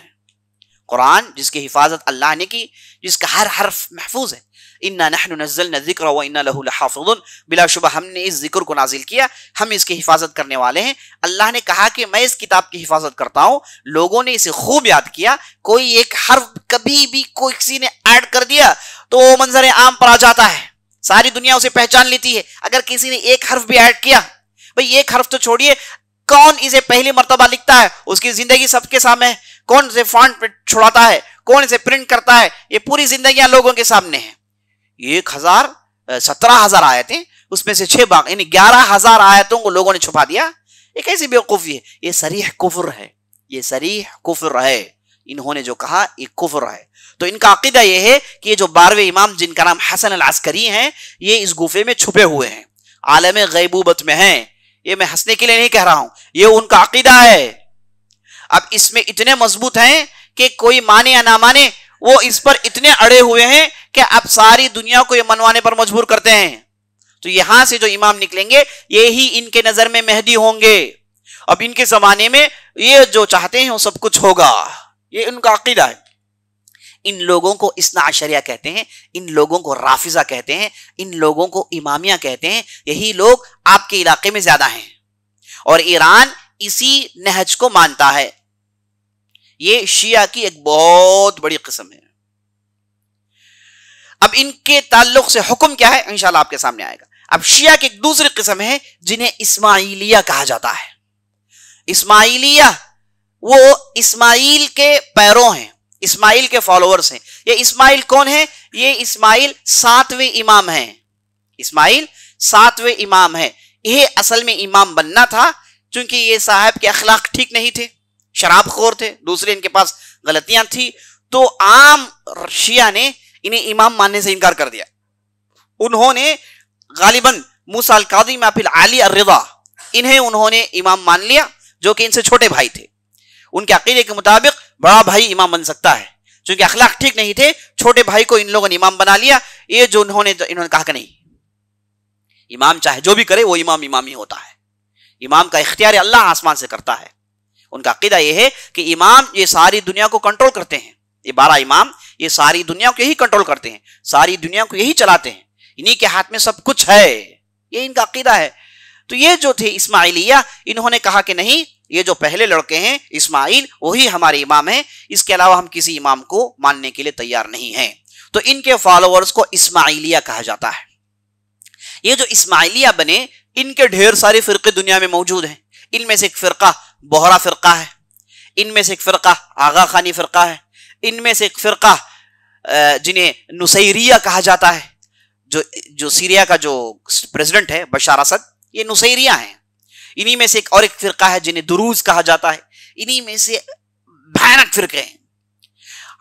قرآن جس کی حفاظت اللہ نے کی، جس کا ہر حرف محفوظ ہے، اِنَّا نَحْنُ نَزَّلْنَا الذِّكْرَ وَإِنَّا لَهُ لَحَافِظُونَ، بلا شبہ ہم نے اس ذکر کو نازل کیا، ہم اس کی حفاظت کرنے والے ہیں. اللہ نے کہا کہ میں اس کتاب کی حفاظت کرتا ہوں. لوگوں نے اسے خوب یاد کیا. کوئی ایک حرف کبھی بھی کوئی کسی نے ایڈ کر دیا تو منظر عام پر آ جاتا ہے، ساری دنیا اسے پہچان لیتی ہے. اگر کسی نے ایک حرف بھی ایڈ کیا، بھئی ایک حرف تو چھوڑیے، کون اسے پہلی مرتبہ لکھتا ہے اس کی زندگی سب کے سامنے ہے، کون اسے فونٹ پہ چھڑاتا ہے، کون اسے پرنٹ کرتا ہے، یہ پوری زندگیاں لوگوں کے سامنے ہیں. 17,000 آیتیں، اس میں سے 6 باقی، یعنی 11,000 آیتوں کو لوگوں نے چھپا دیا. یہ کیسی بیوقوفی ہے؟ یہ صریح کفر ہے، یہ صریح کفر ہے. انہوں نے جو کہا یہ کفر ہے. تو ان کا عقیدہ یہ ہے کہ یہ جو 12ویں امام جن کا نام حسن العسکری ہیں، یہ اس گوفے میں چھپے ہوئے ہیں، عالم غیبوبت میں ہیں. یہ میں ہنسنے کے لیے نہیں کہہ رہا ہوں، یہ ان کا عقیدہ ہے. اب اس میں اتنے مضبوط ہیں کہ کوئی مانے یا نہ مانے، وہ اس پر اتنے اڑے ہوئے ہیں کہ اب ساری دنیا کو یہ منوانے پر مجبور کرتے ہیں. تو یہاں سے جو امام نکلیں گے یہی ان کے نظر میں مہدی ہوں گے. اب ان کے زمانے میں یہ جو چاہتے ہیں وہ سب کچھ ہوگا. یہ ان کا عقیدہ ہے. ان لوگوں کو اثنا عشریہ کہتے ہیں، ان لوگوں کو رافضہ کہتے ہیں، ان لوگوں کو امامیہ کہتے ہیں. یہی لوگ آپ کے علاقے میں زیادہ ہیں اور ایران اسی نہج کو مانتا ہے. یہ شیعہ کی ایک بہت بڑی قسم ہے. اب ان کے تعلق سے حکم کیا ہے انشاءاللہ آپ کے سامنے آئے گا. اب شیعہ کی ایک دوسری قسم ہے جنہیں اسماعیلیہ کہا جاتا ہے. اسماعیلیہ وہ اسماعیل کے پیروں ہیں، اسماعیل کے فالوورز ہیں. یہ اسماعیل کون ہے؟ یہ اسماعیل 7ویں امام ہیں. اسماعیل 7ویں امام ہیں. یہ اصل میں امام بننا تھا چونکہ یہ صاحب کے اخلاق ٹھیک نہیں تھے، شراب خور تھے، دوسرے ان کے پاس غلطیاں تھی. تو عام شیعہ نے انہیں امام ماننے سے انکار کر دیا. انہوں نے غالباً موسیٰ القاضی ما فی العالی الرضا، انہوں نے امام مان لیا جو کہ ان سے چھوٹے بھائی تھے. ان کے عقیدے کے مطابق بڑا بھائی امام بن سکتا ہے، چونکہ اخلاق ٹھیک نہیں تھے، چھوٹے بھائی کو ان لوگوں نے امام بنا لیا. یہ جو انہوں نے کہا کہ نہیں، امام چاہے جو بھی کرے وہ امام ہی ہوتا ہے. امام کا اختیار اللہ آسمان سے کرتا ہے. ان کا عقیدہ یہ ہے کہ امام یہ ساری دنیا کو کنٹرول کرتے ہیں. یہ 12 امام یہ ساری دنیا کو یہی کنٹرول کرتے ہیں، ساری دنیا کو یہی چلاتے ہیں، انہی کے ہاتھ میں سب کچھ ہے. یہ ان کا عقیدہ ہے. تو یہ جو تھے اسماعیلیہ، انہوں نے کہا کہ نہیں، یہ جو پہلے لڑکے ہیں اسماعیل وہی ہمارے امام ہیں، اس کے علاوہ ہم کسی امام کو ماننے کے لیے تیار نہیں ہیں. تو ان کے فالوورز کو اسماعیلیہ کہا جاتا ہے. یہ جو اسماعیلیہ بنے، ان کے ڈھیر سارے فرقے دنیا میں موجود ہیں. ان میں سے ایک فرقہ بہرا فرقہ ہے، ان میں سے ایک فرقہ آغا خانی فرقہ ہے، ان میں سے ایک فرقہ جنہیں نصیریہ کہا جاتا ہے. جو سیریا کا جو پریزیڈنٹ ہے بشار اسد، یہ نصیریہ ہیں. انہی میں سے ایک اور ایک فرقہ ہے جنہیں دروز کہا جاتا ہے. انہی میں سے بھیانک فرقے ہیں.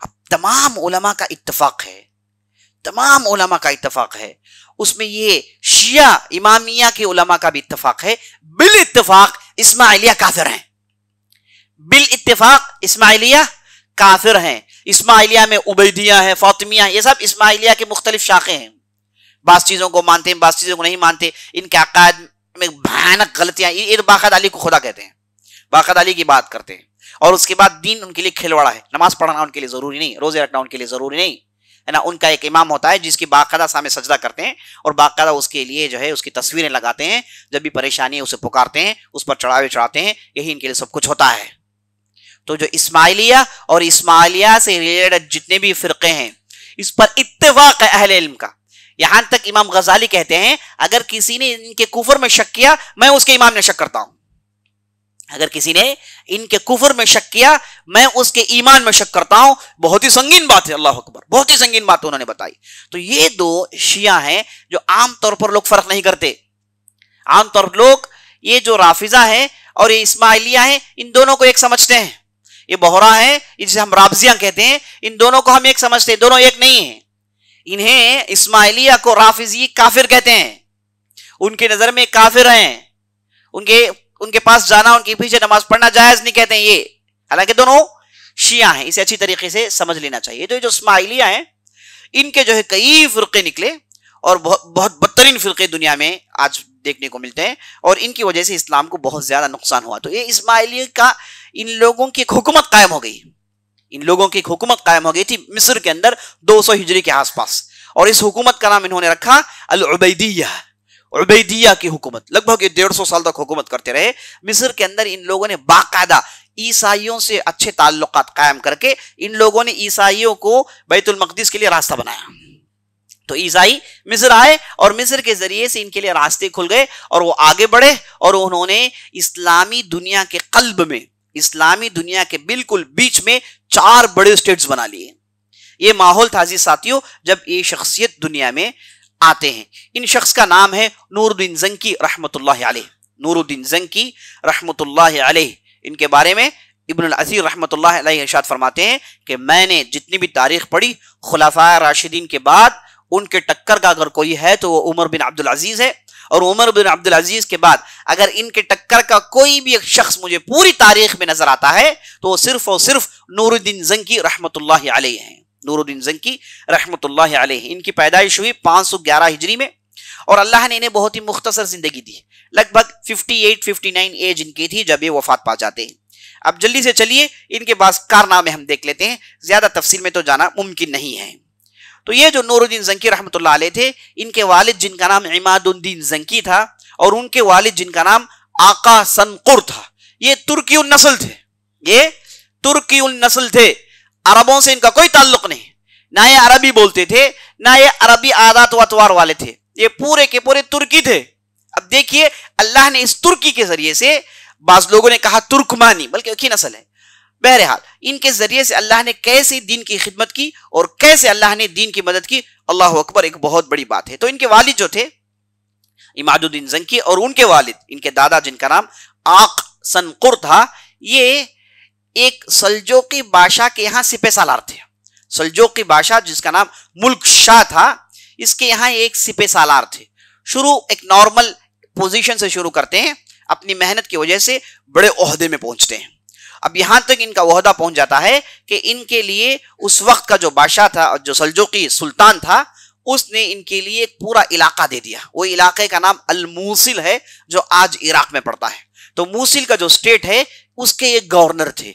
اب تمام علماء کا اتفاق ہے، تمام علماء کا اتفاق ہے. اس میں یہ شیعہ امامیہ کے علماء کا بھی اتفاق ہے، بالاتفاق اسماعیلیہ کافر ہیں. بالاتفاق اسماعیلیہ کافر ہیں. اسماعیلیہ میں عبیدیہ ہے، فاطمیہ، یہ سب اسماعیلیہ کے مختلف شاخیں ہیں. بعض چیزوں کو مانتے ہیں، بعض چیزوں کو نہیں مانتے. ان کے عقائد میں بھیانک غلطیاں. یہ باقاعدہ علی کو خدا کہتے ہیں، باقاعدہ علی کی بات کرتے ہیں، اور اس کے بعد دین ان کے لیے کھلواڑا ہے. نماز پڑھنا ان کے لیے ضروری نہیں، روزے رکھنا ان کے لیے ضروری نہیں ہے نا. ان کا ایک امام ہوتا ہے جس کی باقاعدہ سامنے سجدہ کرتے ہیں اور باقاعدہ اس کے لیے جو ہے اس کی تصویریں لگاتے ہیں. جب بھی پریشانی ہے اسے پکارتے ہیں، اس پر چڑھاوے چڑھاتے ہیں. یہی ان کے لیے سب کچھ ہوتا ہے. تو جو اسماعیلیہ اور اسماعیلیہ سے ریلیٹڈ جتنے بھی فرقے ہیں، اس پر اتفاق ہے اہل علم کا. یہاں تک امام غزالی کہتے ہیں اگر کسی نے ان کے کفر میں شک کیا، میں اس کے امام میں شک کرتا ہوں. اگر کسی نے ان کے کفر میں شک کیا، میں اس کے ایمان میں شک کرتا ہوں. بہت ہی سنگین بات ہے، اللہ اکبر، بہت ہی سنگین بات انہوں نے بتائی. تو یہ دو شیعہ ہیں جو عام طور پر لوگ فرق نہیں کرتے. عام طور پر لوگ یہ جو رافضہ ہیں اور یہ اسماعیلیہ ہیں، ان دونوں کو ایک سمجھتے ہیں. یہ بہرا ہے جسے ہم رافضیہ کہتے ہیں، ان دونوں کو ہم ایک سمجھتے ہیں، دونوں ایک نہیں ہیں. انہیں اسماعیلیہ کو رافضی کافر کہتے ہیں، ان کی نظر میں کافر ہیں، ان کے پاس جانا، ان کے پیچھے نماز پڑھنا جائز نہیں کہتے ہیں یہ، حالانکہ دونوں شیعہ ہیں. اسے اچھی طریقے سے سمجھ لینا چاہیے. تو جو اسماعیلیہ ہیں ان کے جو ہے کئی فرقے نکلے اور بہت بدترین فرقے دنیا میں آج دیکھنے کو ملتے ہیں، اور ان کی وجہ سے اسلام کو بہت زیادہ نقصان ہوا. تو یہ اسماعیلیہ کا ان لوگوں کی ایک حکومت قائم ہو گئی، ان لوگوں کی ایک حکومت قائم ہو گئی تھی مصر کے اندر 200 ہجری کے آس پاس، اور اس حکومت کا نام انہوں نے رکھا العبیدیہ، عبیدیہ کی حکومت. لگ بھگ 150 سال تک حکومت کرتے رہے مصر کے اندر. ان لوگوں نے باقاعدہ عیسائیوں سے اچھے تعلقات قائم کر کے ان لوگوں نے عیسائیوں کو بیت المقدس کے لیے راستہ بنایا. تو عیسائی مصر آئے اور مصر کے ذریعے سے ان کے لیے راستے کھل گئے اور وہ آگے بڑھے، اور انہوں نے اسلامی دنیا کے قلب میں، اسلامی دنیا کے بالکل بیچ میں 4 بڑے اسٹیٹس بنا لیے. یہ ماحول تھا عزیز ساتھیوں جب یہ شخصیت دنیا میں آتے ہیں. ان شخص کا نام ہے نور الدین زنکی رحمت اللہ علیہ. نور الدین زنکی رحمت اللہ علیہ، ان کے بارے میں ابن الاثیر رحمت اللہ علیہ ارشاد فرماتے ہیں کہ میں نے جتنی بھی تاریخ پڑھی خلفائے راشدین کے بعد ان کے ٹکر کا اگر کوئی ہے تو وہ عمر بن عبد العزیز ہے، اور عمر بن عبد العزیز کے بعد اگر ان کے ٹکر کا کوئی بھی ایک شخص مجھے پوری تاریخ میں نظر آتا ہے تو وہ صرف اور صرف نور الدین زنکی رحمت اللہ علیہ ہیں. نور الدین زنکی رحمت اللہ علیہ. ان کی پیدائش ہوئی 511 ہجری میں، اور اللہ نے انہیں بہت ہی مختصر زندگی دی. لگ بھگ 58-59 ایج ان کی تھی جب یہ وفات پا جاتے ہیں. اب جلدی سے چلیے ان کے بعض کارنامے ہم دیکھ لیتے ہیں، زیادہ تفصیل میں تو جانا ممکن نہیں ہے. تو یہ جو نور الدین زنکی رحمت اللہ علیہ تھے، ان کے والد جن کا نام عماد الدین زنکی تھا اور ان کے والد جن کا نام آقا سنقر تھا، یہ ترکی النسل تھے. یہ ترکی النسل تھے، عربوں سے ان کا کوئی تعلق نہیں، نہ یہ عربی بولتے تھے نہ یہ عربی عادات و اطوار والے تھے، یہ پورے کے پورے ترکی تھے. اب دیکھیے اللہ نے اس ترکی کے ذریعے سے، بعض لوگوں نے کہا ترکمانی، بلکہ ایک ہی نسل ہے. بہرحال ان کے ذریعے سے اللہ نے کیسے دین کی خدمت کی اور کیسے اللہ نے دین کی مدد کی، اللہ اکبر، ایک بہت بڑی بات ہے. تو ان کے والد جو تھے عماد الدین زنکی، اور ان کے والد ان کے دادا جن کا نام آق سنقر تھا، یہ ایک سلجوقی بادشاہ کے یہاں سپہ سالار تھے. سلجوقی بادشاہ جس کا نام ملک شاہ تھا، اس کے یہاں ایک سپہ سالار تھے. شروع ایک نارمل پوزیشن سے شروع کرتے ہیں، اپنی محنت کی وجہ سے بڑے عہدے میں پہنچتے ہیں. اب یہاں تک ان کا عہدہ پہنچ جاتا ہے کہ ان کے لیے اس وقت کا جو بادشاہ تھا، جو سلجوقی سلطان تھا، اس نے ان کے لیے ایک پورا علاقہ دے دیا. وہ علاقے کا نام الموصل ہے جو آج عراق میں پڑتا ہے. تو موصل کا جو اسٹیٹ ہے اس کے ایک گورنر تھے.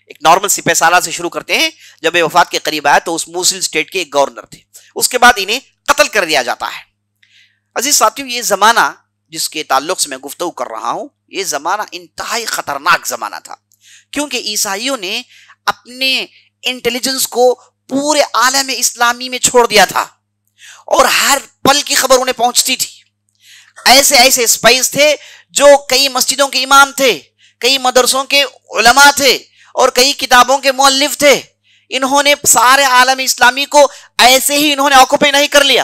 ایک نارمل سپہ سالار سے شروع کرتے ہیں، جب یہ وفات کے قریب آیا تو اس موصل اسٹیٹ کے ایک گورنر تھے. اس کے بعد انہیں قتل کر دیا جاتا ہے. عزیز ساتھیوں، یہ زمانہ جس کے تعلق سے میں گفتگو کر رہا ہوں، یہ زمانہ انتہائی خطرناک زمانہ تھا، کیونکہ عیسائیوں نے اپنے انٹیلیجنس کو پورے عالم اسلامی میں چھوڑ دیا تھا اور ہر پل کی خبر انہیں پہنچتی تھی. ایسے ایسے اسپائز تھے جو کئی مسجدوں کے امام تھے، کئی مدرسوں کے علماء تھے اور کئی کتابوں کے مؤلف تھے. انہوں نے سارے عالم اسلامی کو ایسے ہی انہوں نے آکوپائی نہیں کر لیا،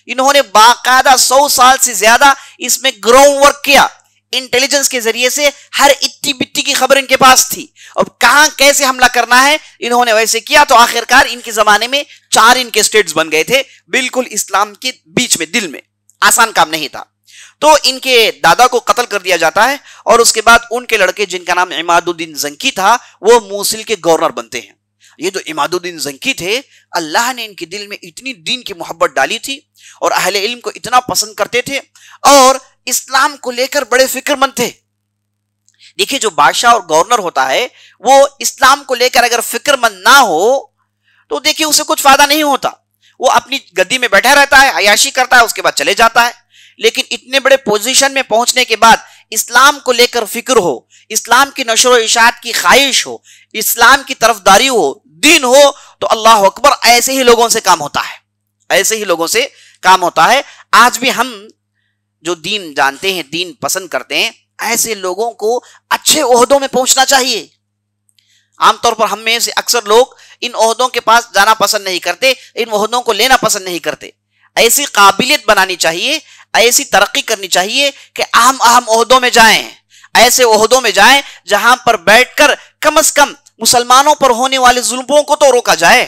انہوں نے باقاعدہ 100 سال سے زیادہ اس میں گراؤنڈ ورک کیا. انٹیلیجنس کے ذریعے سے ہر اتی بتی کی خبر ان کے پاس تھی، اب کہاں کیسے حملہ کرنا ہے انہوں نے ویسے کیا. تو آخرکار ان کے زمانے میں 4 ان کے اسٹیٹس بن گئے تھے، بالکل اسلام کے بیچ میں، دل میں. آسان کام نہیں تھا. تو ان کے دادا کو قتل کر دیا جاتا ہے اور اس کے بعد ان کے لڑکے جن کا نام عماد الدین زنکی تھا وہ موصل کے گورنر بنتے ہیں. یہ جو عماد الدین زنکی تھے، اللہ نے ان کے دل میں اتنی دین کی محبت ڈالی تھی اور اہل علم کو اتنا پسند کرتے تھے اور اسلام کو لے کر بڑے فکر مند تھے. دیکھیے جو بادشاہ اور گورنر ہوتا ہے وہ اسلام کو لے کر اگر فکر مند نہ ہو تو دیکھیے اسے کچھ فائدہ نہیں ہوتا. وہ اپنی گدی میں بیٹھا رہتا ہے، عیاشی کرتا ہے، اس کے بعد چلے جاتا ہے. لیکن اتنے بڑے پوزیشن میں پہنچنے کے بعد اسلام کو لے کر فکر ہو، اسلام کی نشر و اشاعت کی خواہش ہو، اسلام کی طرفداری ہو، دین ہو، تو اللہ اکبر ایسے ہی لوگوں سے کام ہوتا ہے، ایسے ہی لوگوں سے کام ہوتا ہے. آج بھی ہم جو دین جانتے ہیں، دین پسند کرتے ہیں، ایسے لوگوں کو اچھے عہدوں میں پہنچنا چاہیے. عام طور پر ہم میں سے اکثر لوگ ان عہدوں کے پاس جانا پسند نہیں کرتے، ان عہدوں کو لینا پسند نہیں کرتے. ایسی قابلیت بنانی چاہیے، ایسی ترقی کرنی چاہیے کہ اہم عہدوں میں جائیں، ایسے عہدوں میں جائیں جہاں پر بیٹھ کر کم از کم مسلمانوں پر ہونے والے ظلموں کو تو روکا جائے،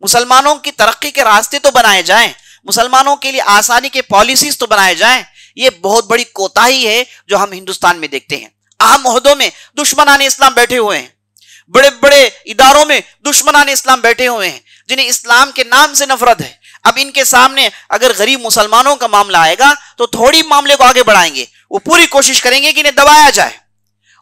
مسلمانوں کی ترقی کے راستے تو بنائے جائیں، مسلمانوں کے لیے آسانی کے پالیسیز تو بنائے جائیں۔ یہ بہت بڑی کوتاہی ہے جو ہم ہندوستان میں دیکھتے ہیں۔ اہم عہدوں میں دشمنان اسلام بیٹھے ہوئے ہیں، بڑے بڑے اداروں میں دشمنان اسلام بیٹھے ہوئے ہیں جنہیں اسلام کے نام سے نفرت ہے۔ اب ان کے سامنے اگر غریب مسلمانوں کا معاملہ آئے گا تو تھوڑی معاملے کو آگے بڑھائیں گے، وہ پوری کوشش کریں گے کہ انہیں دبایا جائے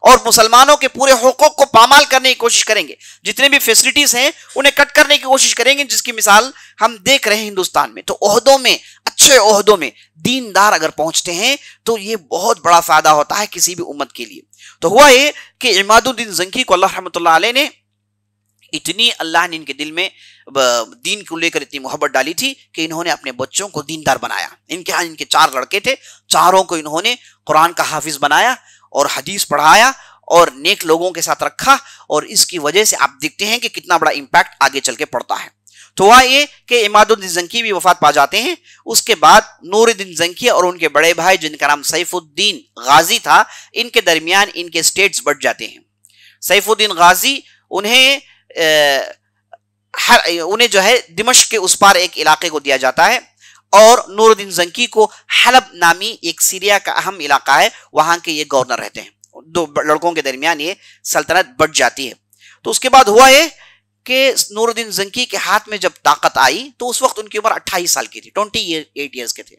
اور مسلمانوں کے پورے حقوق کو پامال کرنے کی کوشش کریں گے، جتنے بھی فیسلٹیز ہیں انہیں کٹ کرنے کی کوشش کریں گے، جس کی مثال ہم دیکھ رہے ہیں ہندوستان میں۔ تو عہدوں میں، اچھے عہدوں میں دیندار اگر پہنچتے ہیں تو یہ بہت بڑا فائدہ ہوتا ہے کسی بھی امت کے لیے۔ تو ہوا یہ کہ عماد الدین زنکی کو اللہ رحمۃ اللہ علیہ نے اتنی، اللہ نے ان کے دل میں دین کو لے کر اتنی محبت ڈالی تھی کہ انہوں نے اپنے بچوں کو دیندار بنایا۔ ان کے 4 لڑکے تھے، چاروں کو انہوں نے قرآن کا حافظ بنایا اور حدیث پڑھایا اور نیک لوگوں کے ساتھ رکھا، اور اس کی وجہ سے آپ دیکھتے ہیں کہ کتنا بڑا امپیکٹ آگے چل کے پڑتا ہے۔ تو وہ یہ کہ عماد الدین زنکی بھی وفات پا جاتے ہیں۔ اس کے بعد نور الدین زنکی اور ان کے بڑے بھائی جن کا نام سیف الدین غازی تھا، ان کے درمیان ان کے سٹیٹس بٹ جاتے ہیں۔ سیف الدین غازی انہیں جو ہے دمشق کے اس پار ایک علاقے کو دیا جاتا ہے، اور نور الدین زنکی کو حلب نامی ایک سیریا کا اہم علاقہ ہے، وہاں کے یہ گورنر رہتے ہیں۔ 2 لڑکوں کے درمیان یہ سلطنت بٹ جاتی ہے۔ تو اس کے بعد ہوا یہ کہ نور الدین زنکی کے ہاتھ میں جب طاقت آئی تو اس وقت ان کی عمر 28 سال کی تھی، 28 ایئرز کے تھے۔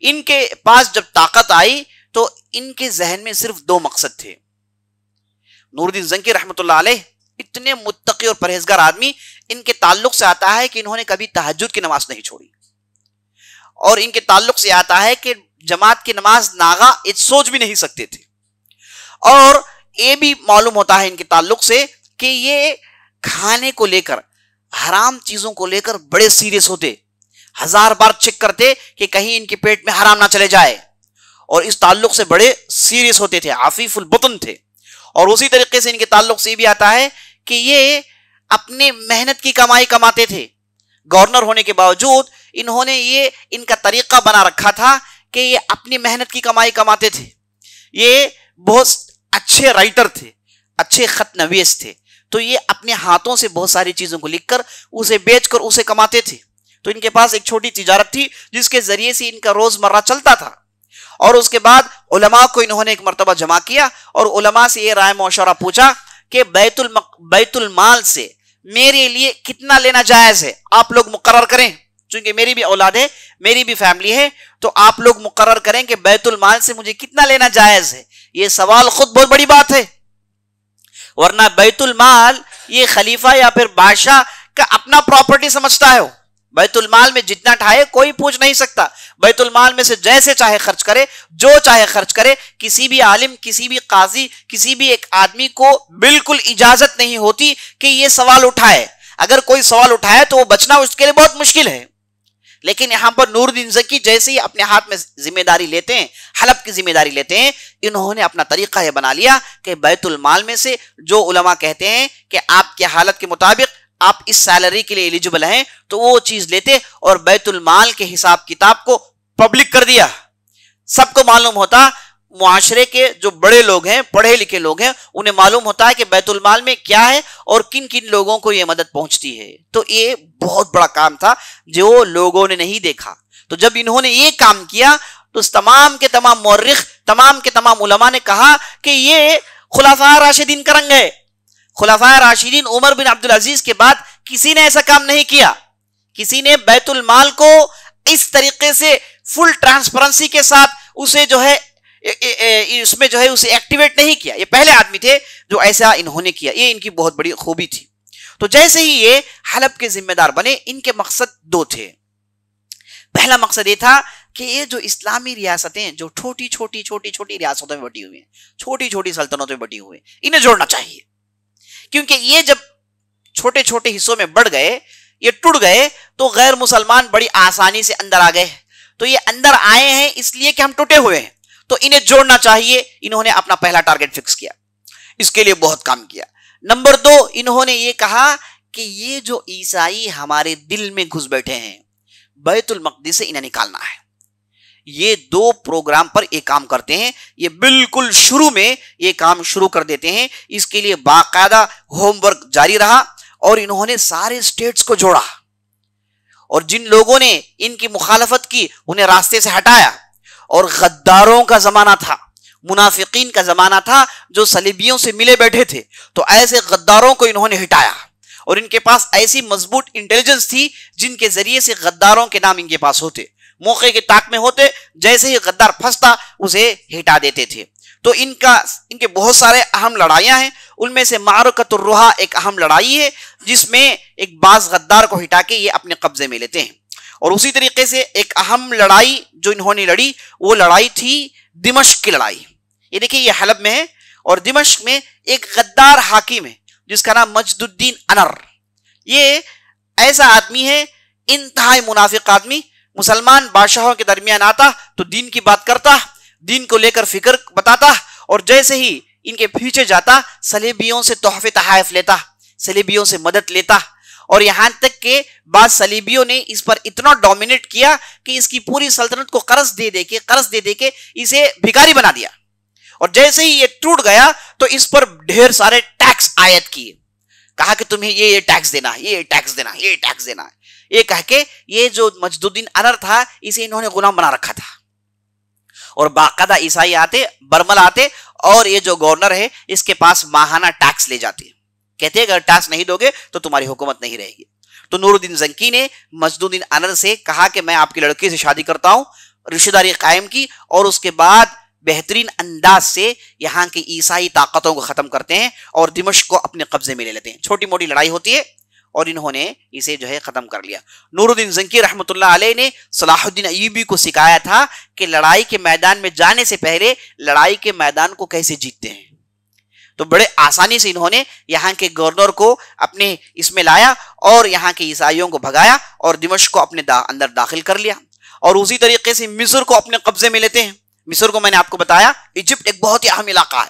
ان کے پاس جب طاقت آئی تو ان کے ذہن میں صرف 2 مقصد تھے۔ نور الدین زنکی رحمۃ اللہ علیہ اتنے متقی اور پرہیزگار آدمی، ان کے تعلق سے آتا ہے کہ انہوں نے کبھی تہجد کی نماز نہیں چھوڑی، اور ان کے تعلق سے آتا ہے کہ جماعت کی نماز ناغا سوچ بھی نہیں سکتے تھے، اور یہ بھی معلوم ہوتا ہے ان کے تعلق سے کہ یہ کھانے کو لے کر، حرام چیزوں کو لے کر بڑے سیریس ہوتے، 1000 بار چیک کرتے کہ کہیں ان کے پیٹ میں حرام نہ چلے جائے، اور اس تعلق سے بڑے سیریس ہوتے تھے، عفیف البطن تھے۔ اور اسی طریقے سے ان کے تعلق سے یہ بھی آتا ہے کہ یہ اپنے محنت کی کمائی کماتے تھے۔ گورنر ہونے کے باوجود انہوں نے یہ ان کا طریقہ بنا رکھا تھا کہ یہ اپنی محنت کی کمائی کماتے تھے۔ یہ بہت اچھے رائٹر تھے، اچھے خط نویس تھے، تو یہ اپنے ہاتھوں سے بہت ساری چیزوں کو لکھ کر اسے بیچ کر اسے کماتے تھے۔ تو ان کے پاس ایک چھوٹی تجارت تھی جس کے ذریعے سے ان کا روزمرہ چلتا تھا۔ اور اس کے بعد علماء کو انہوں نے ایک مرتبہ جمع کیا اور علماء سے یہ رائے مشورہ پوچھا کہ بیت المال سے میرے لیے کتنا لینا جائز ہے، آپ لوگ مقرر کریں، چونکہ میری بھی اولاد ہے، میری بھی فیملی ہے، تو آپ لوگ مقرر کریں کہ بیت المال سے مجھے کتنا لینا جائز ہے۔ یہ سوال خود بہت بڑی بات ہے، ورنہ بیت المال یہ خلیفہ یا پھر بادشاہ کا اپنا پراپرٹی سمجھتا ہے۔ بیت المال میں جتنا ٹھائے کوئی پوچھ نہیں سکتا، بیت المال میں سے جیسے چاہے خرچ کرے، جو چاہے خرچ کرے۔ کسی بھی عالم، کسی بھی قاضی، کسی بھی ایک آدمی کو بالکل اجازت نہیں ہوتی کہ یہ سوال اٹھائے۔ اگر کوئی سوال اٹھائے تو وہ بچنا اس کے لیے بہت مشکل ہے۔ لیکن یہاں پر نور الدین زنکی جیسے ہی اپنے ہاتھ میں ذمہ داری لیتے ہیں، حلب کی ذمہ داری لیتے ہیں، انہوں نے اپنا طریقہ یہ بنا لیا کہ بیت المال میں سے جو علماء کہتے ہیں کہ آپ کی حالت کے مطابق آپ اس سیلری کے لیے ایلیجبل ہیں، تو وہ چیز لیتے اور بیت المال کے حساب کتاب کو پبلک کر دیا۔ سب کو معلوم ہوتا، معاشرے کے جو بڑے لوگ ہیں، پڑھے لکھے لوگ ہیں، انہیں معلوم ہوتا ہے کہ بیت المال میں کیا ہے اور کن کن لوگوں کو یہ مدد پہنچتی ہے۔ تو یہ بہت بڑا کام تھا جو لوگوں نے نہیں دیکھا۔ تو جب انہوں نے یہ کام کیا تو تمام کے تمام مورخ، تمام کے تمام علماء نے کہا کہ یہ خلفائے راشدین کا رنگ ہے۔ خلفائے راشدین عمر بن عبدالعزیز کے بعد کسی نے ایسا کام نہیں کیا، کسی نے بیت المال کو اس طریقے سے فل ٹرانسپیرنسی کے ساتھ اسے جو ہے اس میں جو ہے اسے ایکٹیویٹ نہیں کیا۔ یہ پہلے آدمی تھے جو ایسا انہوں نے کیا، یہ ان کی بہت بڑی خوبی تھی۔ تو جیسے ہی یہ حلب کے ذمہ دار بنے، ان کے مقصد 2 تھے۔ پہلا مقصد یہ تھا کہ یہ جو اسلامی ریاستیں جو چھوٹی چھوٹی ریاستوں میں بٹی ہوئی ہیں، چھوٹی چھوٹی سلطنتوں میں بٹی ہوئی ہیں، انہیں جوڑنا چاہیے، کیونکہ یہ جب چھوٹے چھوٹے حصوں میں بڑھ گئے، یہ ٹوٹ گئے، تو غیر مسلمان بڑی آسانی سے اندر آ گئے۔ تو یہ اندر آئے ہیں اس لیے کہ ہم ٹوٹے ہوئے ہیں، تو انہیں جوڑنا چاہیے۔ انہوں نے اپنا پہلا ٹارگٹ فکس کیا، اس کے لیے بہت کام کیا۔ نمبر 2، انہوں نے یہ کہا کہ یہ جو عیسائی ہمارے دل میں گھس بیٹھے ہیں، بیت المقدس سے انہیں نکالنا ہے۔ یہ دو پروگرام پر یہ کام کرتے ہیں. یہ بالکل شروع میں یہ کام شروع کر دیتے ہیں. اس کے لیے باقاعدہ ہوم ورک جاری رہا اور انہوں نے سارے اسٹیٹس کو جوڑا اور جن لوگوں نے ان کی مخالفت کی انہیں راستے سے ہٹایا. اور غداروں کا زمانہ تھا, منافقین کا زمانہ تھا جو صلیبیوں سے ملے بیٹھے تھے, تو ایسے غداروں کو انہوں نے ہٹایا. اور ان کے پاس ایسی مضبوط انٹیلیجنس تھی جن کے ذریعے سے غداروں کے نام ان کے پاس ہوتے, موقع کے طاق میں ہوتے, جیسے ہی غدار پھنستا اسے ہٹا دیتے تھے. تو ان کے بہت سارے اہم لڑائیاں ہیں. ان میں سے معرکۃ الروحہ ایک اہم لڑائی ہے جس میں ایک بعض غدار کو ہٹا کے یہ اپنے قبضے میں لیتے ہیں. اور اسی طریقے سے ایک اہم لڑائی جو انہوں نے لڑی وہ لڑائی تھی دمشق کی لڑائی. یہ دیکھیں یہ حلب میں ہے اور دمشق میں ایک غدار حاکم ہے جس کا نام مجد الدین انر. یہ ایسا آدمی ہے انتہائی منافق آدمی, مسلمان بادشاہوں کے درمیان آتا تو دین کی بات کرتا, دین کو لے کر فکر بتاتا, اور جیسے ہی ان کے پیچھے جاتا صلیبیوں سے تحفے تحائف لیتا, صلیبیوں سے مدد لیتا. اور یہاں تک کہ بعض صلیبیوں نے اس پر اتنا ڈومینیٹ کیا کہ اس کی پوری سلطنت کو قرض دے دے کے اسے بھکاری بنا دیا. اور جیسے ہی یہ ٹوٹ گیا تو اس پر ڈھیر سارے ٹیکس عائد کیے, کہا کہ تمہیں یہ ٹیکس دینا ہے, یہ ٹیکس دینا ہے, یہ ٹیکس دینا ہے. یہ کہہ کے یہ جو مجد الدین انر تھا اسے انہوں نے غلام بنا رکھا تھا. اور باقاعدہ عیسائی آتے, برمل آتے اور یہ جو گورنر ہے اس کے پاس ماہانہ ٹیکس لے جاتے, کہتے اگر ٹیکس نہیں دو گے تو تمہاری حکومت نہیں رہے گی. تو نور الدین زنکی نے مجد الدین انر سے کہا کہ میں آپ کی لڑکی سے شادی کرتا ہوں, رشتہ داری قائم کی, اور اس کے بعد بہترین انداز سے یہاں کی عیسائی طاقتوں کو ختم کرتے ہیں اور دمشق کو اپنے قبضے میں لے لیتے ہیں. چھوٹی موٹی لڑائی ہوتی ہے اور انہوں نے اسے جو ہے ختم کر لیا. نور الدین زنکی رحمۃ اللہ علیہ نے صلاح الدین ایوبی کو سکھایا تھا کہ لڑائی کے میدان میں جانے سے پہلے لڑائی کے میدان کو کیسے جیتتے ہیں. تو بڑے آسانی سے انہوں نے یہاں کے گورنر کو اپنے اس میں لایا اور یہاں کے عیسائیوں کو بھگایا اور دمشق کو اپنے اندر داخل کر لیا. اور اسی طریقے سے مصر کو اپنے قبضے میں لیتے ہیں. مصر کو میں نے آپ کو بتایا ایجپٹ ایک بہت ہی اہم علاقہ ہے,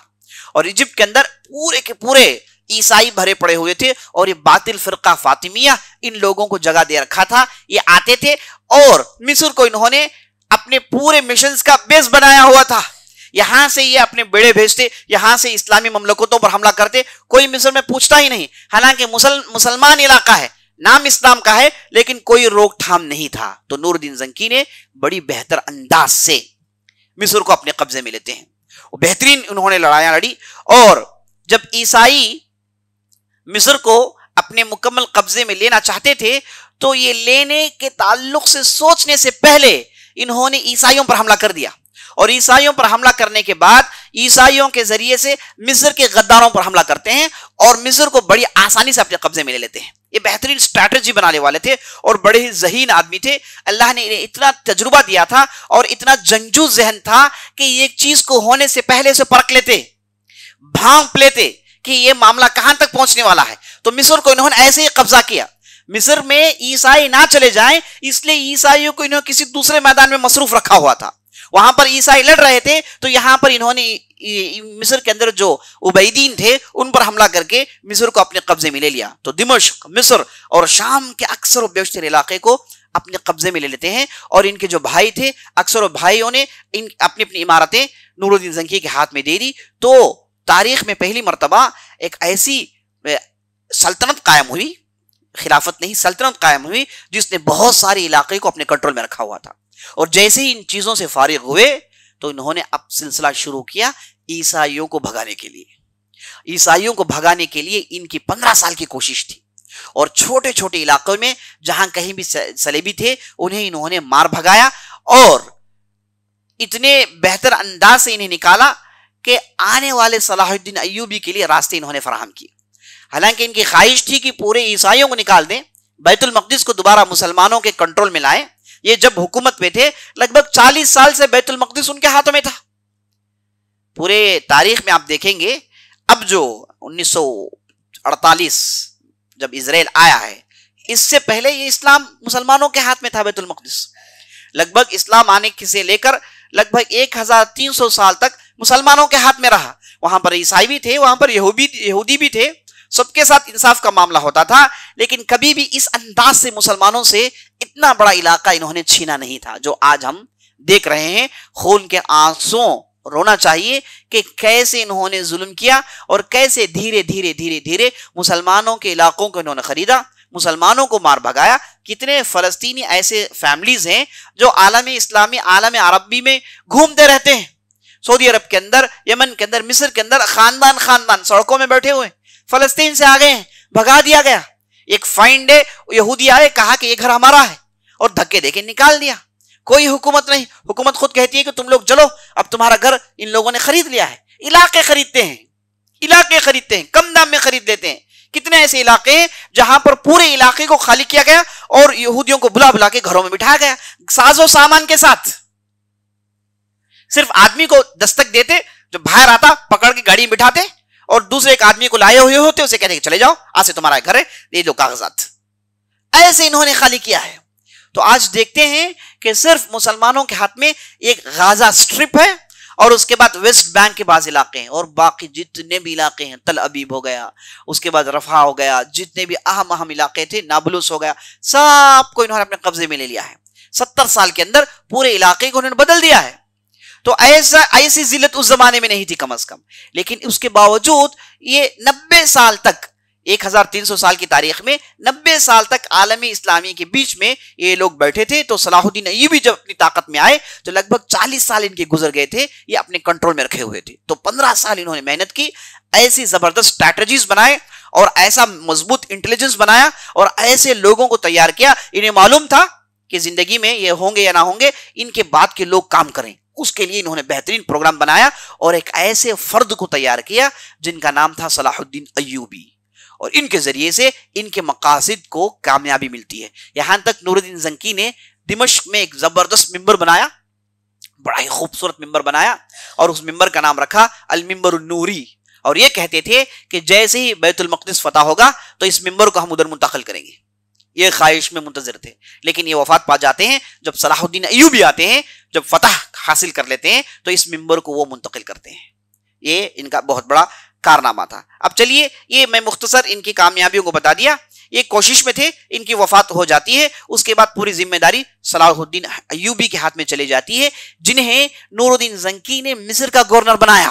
اور ایجپٹ کے اندر پورے کے پورے عیسائی بھرے پڑے ہوئے تھے, اور یہ باطل فرقہ فاطمیہ ان لوگوں کو جگہ دے رکھا تھا. یہ آتے تھے اور مصر کو انہوں نے اپنے پورے مشنز کا بیس بنایا ہوا تھا. یہاں سے یہ اپنے بیڑے بھیجتے, یہاں سے اسلامی مملکتوں پر حملہ کرتے, کوئی مصر میں پوچھتا ہی نہیں. حالانکہ مسلمان علاقہ ہے, نام اسلام کا ہے, لیکن کوئی روک تھام نہیں تھا. تو نور الدین زنکی نے بڑی بہتر انداز سے مصر کو اپنے قبضے میں لیتے ہیں. بہترین انہوں نے لڑائیاں لڑی, اور جب عیسائی مصر کو اپنے مکمل قبضے میں لینا چاہتے تھے تو یہ لینے کے تعلق سے سوچنے سے پہلے انہوں نے عیسائیوں پر حملہ کر دیا, اور عیسائیوں پر حملہ کرنے کے بعد عیسائیوں کے ذریعے سے مصر کے غداروں پر حملہ کرتے ہیں اور مصر کو بڑی آسانی سے اپنے قبضے میں لے لیتے ہیں. یہ بہترین اسٹریٹجی بنانے والے تھے اور بڑے ہی ذہین آدمی تھے. اللہ نے انہیں اتنا تجربہ دیا تھا اور اتنا جنگجو ذہن تھا کہ ایک چیز کو ہونے سے پہلے سے پرکھ لیتے, بھانپ لیتے کہ یہ معاملہ کہاں تک پہنچنے والا ہے. تو مصر کو انہوں نے ایسے ہی قبضہ کیا. مصر میں عیسائی نہ چلے جائیں اس لیے عیسائیوں کو انہوں نے کسی دوسرے میدان میں مصروف رکھا ہوا تھا. وہاں پر عیسائی لڑ رہے تھے تو یہاں پر انہوں نے مصر کے اندر جو عبیدین تھے ان پر حملہ کر کے مصر کو اپنے قبضے میں لے لیا. تو دمشق, مصر اور شام کے اکثر و بیشتر علاقے کو اپنے قبضے میں لے لیتے ہیں, اور ان کے جو بھائی تھے اکثر و بھائیوں نے اپنی اپنی عمارتیں نور الدین زنکی کے ہاتھ میں دے دی. تو تاریخ میں پہلی مرتبہ ایک ایسی سلطنت قائم ہوئی, خلافت نہیں سلطنت قائم ہوئی, جس نے بہت سارے علاقے کو اپنے کنٹرول میں رکھا ہوا تھا. اور جیسے ہی ان چیزوں سے فارغ ہوئے تو انہوں نے اب سلسلہ شروع کیا عیسائیوں کو بھگانے کے لیے. عیسائیوں کو بھگانے کے لیے ان کی 15 سال کی کوشش تھی, اور چھوٹے چھوٹے علاقوں میں جہاں کہیں بھی صلیبی تھے انہیں انہوں نے مار بھگایا, اور اتنے بہتر انداز سے انہیں نکالا کہ آنے والے صلاح الدین ایوبی کے لیے راستے انہوں نے فراہم کیے. حالانکہ ان کی خواہش تھی کہ پورے عیسائیوں کو نکال دیں, بیت المقدس کو دوبارہ مسلمانوں کے کنٹرول میں لائیں. یہ جب حکومت میں تھے لگ بھگ 40 سال سے بیت المقدس ان کے ہاتھوں میں تھا. پورے تاریخ میں آپ دیکھیں گے اب جو 1948 جب اسرائیل آیا ہے, اس سے پہلے یہ اسلام مسلمانوں کے ہاتھ میں تھا. بیت المقدس لگ بھگ اسلام آنے سے لے کر لگ بھگ 1300 سال تک مسلمانوں کے ہاتھ میں رہا. وہاں پر عیسائی بھی تھے, وہاں پر یہودی بھی تھے, سب کے ساتھ انصاف کا معاملہ ہوتا تھا, لیکن کبھی بھی اس انداز سے مسلمانوں سے اتنا بڑا علاقہ انہوں نے چھینا نہیں تھا جو آج ہم دیکھ رہے ہیں، خون کے آنسوں رونا چاہیے کہ کیسے انہوں نے ظلم کیا اور کیسے دھیرے دھیرے دھیرے دھیرے مسلمانوں کے علاقوں کو انہوں نے خریدا، مسلمانوں کو مار بھگایا. کتنے فلسطینی ایسے فیملیز ہیں جو عالم اسلامی، عالم عربی میں گھومتے رہتے ہیں، سعودی عرب کے اندر، یمن کے اندر، مصر کے اندر، خاندان سڑکوں میں بیٹھے ہوئے، فلسطین سے آ گئے ہیں، بھگا دیا گیا. ایک فائن ڈے یہودی آئے، کہا کہ یہ گھر ہمارا ہے، اور دھکے دے کے نکال دیا. کوئی حکومت نہیں، حکومت خود کہتی ہے کہ تم لوگ چلو، اب تمہارا گھر ان لوگوں نے خرید لیا ہے. علاقے خریدتے ہیں، کم دام میں خرید لیتے ہیں. کتنے ایسے علاقے ہیں جہاں پر پورے علاقے کو خالی کیا گیا اور یہودیوں کو بلا بلا کے گھروں میں بٹھایا گیا، ساز و سامان کے ساتھ. صرف آدمی کو دستک دیتے، جو باہر آتا پکڑ کے گاڑی میں بٹھاتے، اور دوسرے ایک آدمی کو لائے ہوئے ہوتے، اسے کہتے کہ چلے جاؤ، آج سے تمہارا گھر ہے، یہ لو کاغذات. ایسے انہوں نے خالی کیا ہے. تو آج دیکھتے ہیں کہ صرف مسلمانوں کے ہاتھ میں ایک غازہ سٹرپ ہے، اور اس کے بعد ویسٹ بینک کے بعض علاقے ہیں، اور باقی جتنے بھی علاقے ہیں، تل ابیب ہو گیا، اس کے بعد رفح ہو گیا، جتنے بھی اہم علاقے تھے، نابلس ہو گیا، سب کو انہوں نے اپنے قبضے میں لے لیا ہے. 70 سال کے اندر پورے علاقے کو انہوں نے بدل دیا ہے. تو ایسی ذلت اس زمانے میں نہیں تھی کم از کم. لیکن اس کے باوجود یہ 90 سال تک، 1300 سال کی تاریخ میں 90 سال تک عالم اسلامی کے بیچ میں یہ لوگ بیٹھے تھے. تو صلاح الدین ایوبی جب اپنی طاقت میں آئے تو لگ بھگ 40 سال ان کے گزر گئے تھے، یہ اپنے کنٹرول میں رکھے ہوئے تھے. تو 15 سال انہوں نے محنت کی، ایسی زبردست اسٹریٹجیز بنائے، اور ایسا مضبوط انٹیلیجنس بنایا، اور ایسے لوگوں کو تیار کیا. انہیں معلوم تھا کہ زندگی میں یہ ہوں گے یا نہ ہوں گے، ان کے بعد کے لوگ کام کریں. اس کے لیے انہوں نے بہترین پروگرام بنایا اور ایک ایسے فرد کو تیار کیا جن کا نام تھا صلاح الدین ایوبی، اور ان کے ذریعے سے ان کے مقاصد کو کامیابی ملتی ہے. یہاں تک نور الدین زنکی نے دمشق میں ایک زبردست ممبر بنایا، بڑا ہی خوبصورت ممبر بنایا، اور اس ممبر کا نام رکھا الممبر النوری. اور یہ کہتے تھے کہ جیسے ہی بیت المقدس فتح ہوگا تو اس ممبر کو ہم ادھر منتقل کریں گے. یہ خواہش میں منتظر تھے، لیکن یہ وفات پا جاتے ہیں. جب صلاح الدین ایوبی آتے ہیں، جب فتح حاصل کر لیتے ہیں، تو اس ممبر کو وہ منتقل کرتے ہیں. یہ ان کا بہت بڑا کارنامہ تھا. اب چلیے، یہ میں مختصر ان کی کامیابیوں کو بتا دیا. یہ کوشش میں تھے، ان کی وفات ہو جاتی ہے، اس کے بعد پوری ذمہ داری صلاح الدین ایوبی کے ہاتھ میں چلے جاتی ہے، جنہیں نور الدین زنکی نے مصر کا گورنر بنایا.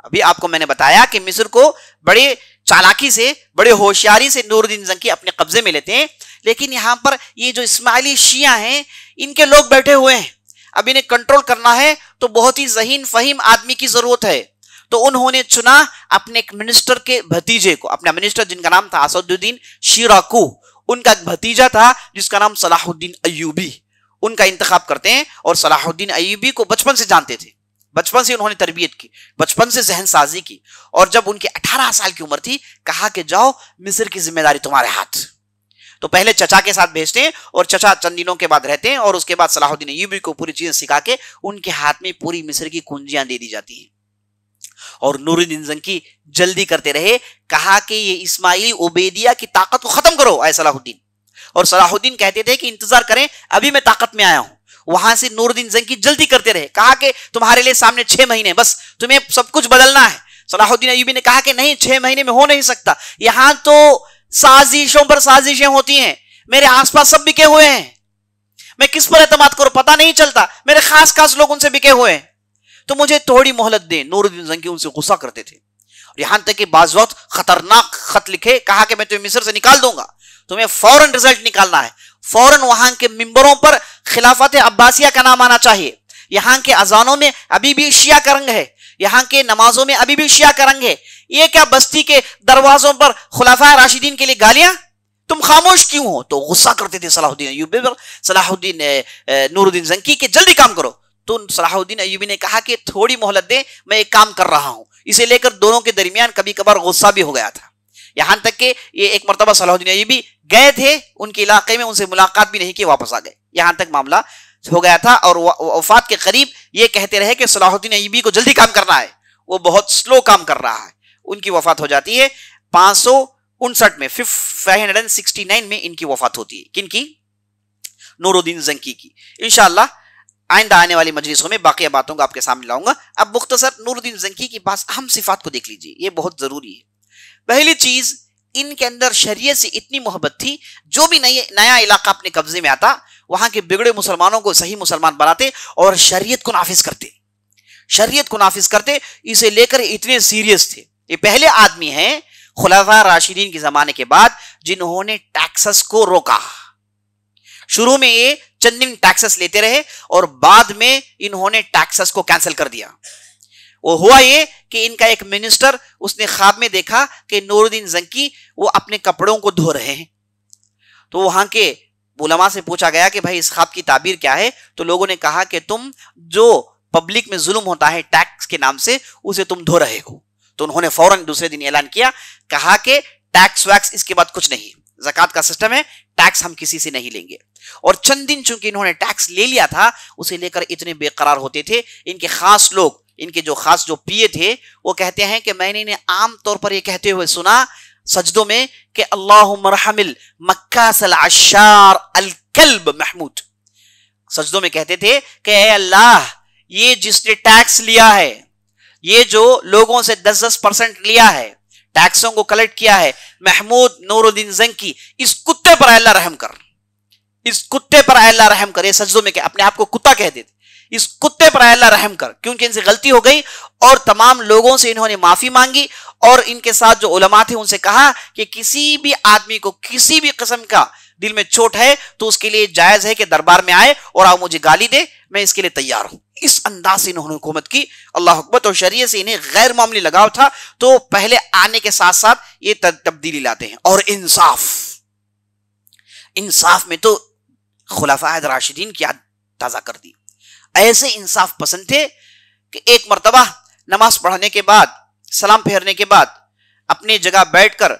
ابھی آپ کو میں نے بتایا کہ مصر کو بڑے چالاکی سے، بڑے ہوشیاری سے نور الدین زنکی اپنے قبضے میں لیتے ہیں. لیکن یہاں پر یہ جو اسماعیلی شیعہ ہیں، ان کے لوگ بیٹھے ہوئے ہیں. اب انہیں کنٹرول کرنا ہے تو بہت ہی ذہین فہیم آدمی کی ضرورت ہے. تو انہوں نے چنا اپنے ایک منسٹر کے بھتیجے کو، اپنا منسٹر جن کا نام تھا اسد الدین شیراکو، ان کا ایک بھتیجا تھا جس کا نام صلاح الدین ایوبی. ان کا انتخاب کرتے ہیں، اور صلاح الدین ایوبی کو بچپن سے جانتے تھے، بچپن سے انہوں نے تربیت کی، بچپن سے ذہن سازی کی. اور جب ان کے 18 سال کی عمر تھی، کہا کہ جاؤ مصر کی ذمہ داری تمہارے ہاتھ. تو پہلے چچا کے ساتھ بھیجتے ہیں، اور چچا چند دنوں کے بعد رہتے ہیں، اور اس کے بعد صلاح الدین ایوبی کو پوری چیزیں سکھا کے ان کے ہاتھ میں پوری مصر کی کنجیاں دے دی جاتی ہیں. اور نور الدین زنکی جلدی کرتے رہے، کہا کہ یہ اسماعیلی عبیدیہ کی طاقت کو ختم کرو اے صلاح الدین. اور صلاح الدین کہتے تھے کہ انتظار کریں، ابھی میں طاقت میں آیا ہوں. وہاں سے نور الدین زنکی جلدی کرتے رہے، کہا کہ تمہارے لیے سامنے 6 مہینے، بس تمہیں سب کچھ بدلنا ہے. صلاح الدین ایوبی نے کہا کہ نہیں، 6 مہینے میں ہو نہیں سکتا، یہاں تو سازشوں پر سازشیں ہوتی ہیں، میرے آس پاس سب بکے ہوئے ہیں، میں کس پر اعتماد کروں پتہ نہیں چلتا، میرے خاص لوگ ان سے بکے ہوئے ہیں، تو مجھے تھوڑی مہلت دیں. نور الدین زنکی ان سے غصہ کرتے تھے، اور یہاں تک کہ بعض وقت خطرناک خط لکھے، کہا کہ میں تمہیں مصر سے نکال دوں گا، تمہیں فوراً رزلٹ نکالنا ہے، فوراً وہاں کے ممبروں پر خلافت عباسیہ کا نام آنا چاہیے، یہاں کے اذانوں میں ابھی بھی شیعہ کا رنگ ہے، یہاں کے نمازوں میں ابھی بھی شیعہ کا رنگ ہے. یہ کیا بستی کے دروازوں پر خلفاء راشدین کے لیے گالیاں، تم خاموش کیوں ہو؟ تو غصہ کرتے تھے صلاح الدین ایوبی پر، صلاح الدین نور الدین زنکی کہ جلدی کام کرو. تو صلاح الدین ایوبی نے کہا کہ تھوڑی مہلت دیں، میں ایک کام کر رہا ہوں. اسے لے کر دونوں کے درمیان کبھی کبھار غصہ بھی ہو گیا تھا. یہاں تک کہ یہ ایک مرتبہ صلاح الدین ایوبی گئے تھے ان کے علاقے میں، ان سے ملاقات بھی نہیں کی، واپس آ گئے. یہاں تک معاملہ ہو گیا تھا. اور وفات کے قریب یہ کہتے رہے کہ صلاح الدین ایوبی کو جلدی کام کرنا ہے، وہ بہت سلو کام کر رہا ہے. ان کی وفات ہو جاتی ہے 559 میں، 569 میں ان کی وفات ہوتی ہے. کن کی؟ نور الدین زنکی کی. انشاءاللہ آئندہ آنے والی مجلسوں میں باقی باتوں کو آپ کے سامنے لاؤں گا. اب مختصر نور الدین زنکی کی بعض اہم صفات کو دیکھ لیجیے، یہ بہت ضروری ہے. پہلی چیز، ان کے اندر شریعت سے اتنی محبت تھی، جو بھی نیا علاقہ اپنے قبضے میں آتا وہاں کے بگڑے مسلمانوں کو صحیح مسلمان بناتے اور شریعت کو نافذ کرتے. اسے لے کر اتنے سیریس تھے. یہ پہلے آدمی ہیں خلفاء راشدین کے زمانے کے بعد جنہوں نے ٹیکسز کو روکا. شروع میں یہ چند دن ٹیکسز لیتے رہے اور بعد میں انہوں نے ٹیکسز کو کینسل کر دیا. وہ ہوا یہ کہ ان کا ایک منسٹر اس نے خواب میں دیکھا کہ نور الدین زنکی وہ اپنے کپڑوں کو دھو رہے ہیں. تو وہاں کے علماء سے پوچھا گیا کہ بھائی اس خواب کی تعبیر کیا ہے؟ تو لوگوں نے کہا کہ تم جو پبلک میں ظلم ہوتا ہے ٹیکس کے نام سے اسے تم دھو رہے ہو. تو انہوں نے فوراً دوسرے دن اعلان کیا, کہا کہ ٹیکس ویکس اس کے بعد کچھ نہیں, زکوٰۃ کا سسٹم ہے, ٹیکس ہم کسی سے نہیں لیں گے. اور چند دن چونکہ انہوں نے ٹیکس لے لیا تھا اسے لے کر اتنے بے قرار ہوتے تھے. ان کے خاص لوگ, ان کے جو خاص جو پیے تھے وہ کہتے ہیں کہ میں نے انہیں عام طور پر یہ کہتے ہوئے سنا سجدوں میں کہ اللہم ارحم المکاس العشار الکلب محمود. سجدوں میں کہتے تھے کہ اے اللہ, یہ جس نے ٹیکس لیا ہے, یہ جو لوگوں سے 10% لیا ہے, ٹیکسوں کو کلیکٹ کیا ہے, محمود نور الدین زنکی, اس کتے پر اللہ رحم کر, اس کتے پر اللہ رحم کر. یہ سجدوں میں کہ اپنے آپ کو کتا کہہ دیتے, اس کتے پر اللہ رحم کر, کیونکہ ان سے غلطی ہو گئی. اور تمام لوگوں سے انہوں نے معافی مانگی اور ان کے ساتھ جو علماء تھے ان سے کہا کہ کسی بھی آدمی کو کسی بھی قسم کا دل میں چوٹ ہے تو اس کے لیے جائز ہے کہ دربار میں آئے اور آپ مجھے گالی دے, میں اس کے لیے تیار ہوں. اس انداز سے انہوں نے حکومت کی. اللہ اکبر. اور شریعت سے انہیں غیر معمولی لگاؤ تھا, تو پہلے آنے کے ساتھ ساتھ یہ تبدیلی لاتے ہیں. اور انصاف میں تو خلفاء راشدین کی یاد تازہ کر دی. ایسے انصاف پسند تھے کہ ایک مرتبہ نماز پڑھنے کے بعد, سلام پھیرنے کے بعد اپنی جگہ بیٹھ کر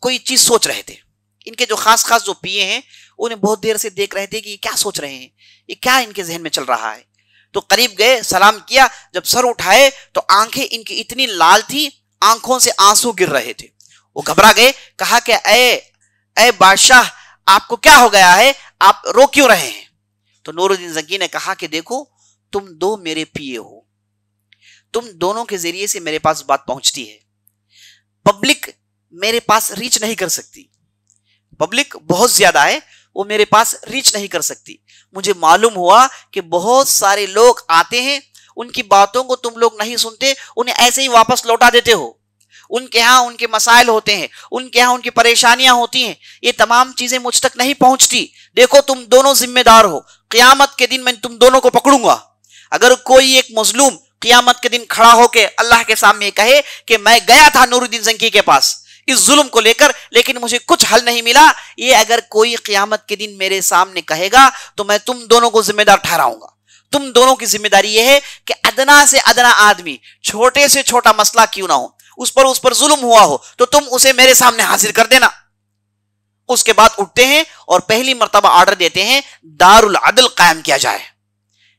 کوئی چیز سوچ رہے تھے. ان کے جو خاص جو پیے ہیں انہیں بہت دیر سے دیکھ رہے تھے کہ یہ کیا سوچ رہے ہیں, یہ کیا ان کے ذہن میں چل رہا ہے. تو قریب گئے, سلام کیا, جب سر اٹھائے تو آنکھیں ان کی اتنی لال تھی, آنکھوں سے آنسو گر رہے تھے. وہ گھبرا گئے, کہا کہ اے بادشاہ, آپ کو کیا ہو گیا ہے, آپ رو کیوں رہے ہیں؟ تو نور الدین زنکی نے کہا کہ دیکھو, تم دو میرے پیے ہو, تم دونوں کے ذریعے سے میرے پاس بات پہنچتی ہے. پبلک میرے پاس ریچ نہیں کر سکتی, پبلک بہت زیادہ ہے, وہ میرے پاس ریچ نہیں کر سکتی. مجھے معلوم ہوا کہ بہت سارے لوگ آتے ہیں, ان کی باتوں کو تم لوگ نہیں سنتے, انہیں ایسے ہی واپس لوٹا دیتے ہو. ان کے ہاں ان کے مسائل ہوتے ہیں, ان کے ہاں ان کی پریشانیاں ہوتی ہیں, یہ تمام چیزیں مجھ تک نہیں پہنچتی. دیکھو تم دونوں ذمہ دار ہو, قیامت کے دن میں تم دونوں کو پکڑوں گا. اگر کوئی ایک مظلوم قیامت کے دن کھڑا ہو کے اللہ کے سامنے کہے کہ میں گیا تھا نور الدین زنکی کے پاس اس ظلم کو لے کر لیکن مجھے کچھ حل نہیں ملا, یہ اگر کوئی قیامت کے دن میرے سامنے کہے گا تو میں تم دونوں کو ذمہ دار ٹھہراؤں گا. تم دونوں کی ذمہ داری یہ ہے کہ ادنا سے ادنا آدمی, چھوٹے سے چھوٹا مسئلہ کیوں نہ ہو, اس پر ظلم ہوا ہو تو تم اسے میرے سامنے حاضر کر دینا. اس کے بعد اٹھتے ہیں اور پہلی مرتبہ آرڈر دیتے ہیں دار العدل قائم کیا جائے,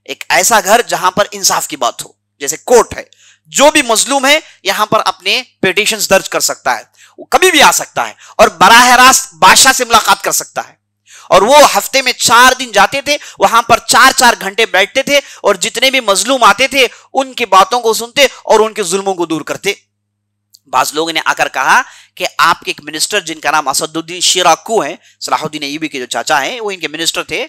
ایک ایسا گھر جہاں پر انصاف کی بات ہو. جیسے کورٹ ہے, جو بھی مظلوم ہے یہاں پر اپنے پیٹیشنز درج کر سکتا ہے, وہ کبھی بھی آ سکتا ہے اور براہ راست بادشاہ سے ملاقات کر سکتا ہے. اور وہ ہفتے میں 4 دن جاتے تھے, وہاں پر 4 گھنٹے بیٹھتے تھے اور جتنے بھی مظلوم آتے تھے ان کی باتوں کو سنتے اور ان کے ظلموں کو دور کرتے. بعض لوگوں نے آ کر کہا کہ آپ کے ایک منسٹر جن کا نام اسد الدین شیراکو ہیں, صلاح الدین ایوبی کے جو چاچا ہیں وہ ان کے منسٹر تھے,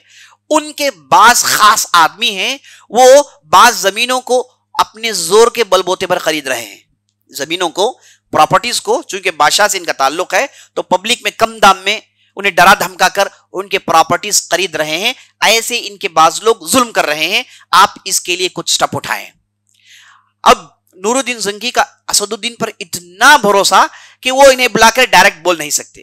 ان کے بعض خاص آدمی ہیں, وہ بعض زمینوں کو اپنے زور کے بل بوتے پر خرید رہے ہیں. زمینوں کو, پراپرٹیز کو, چونکہ بادشاہ سے ان کا تعلق ہے تو پبلک میں کم دام میں انہیں ڈرا دھمکا کر ان کے پراپرٹیز خرید رہے ہیں. ایسے ان کے بعض لوگ ظلم کر رہے ہیں, آپ اس کے لیے کچھ سٹیپ اٹھائیں. اب نور الدین زنکی کا اسد الدین پر اتنا بھروسہ کہ وہ انہیں بلا کر ڈائریکٹ بول نہیں سکتے,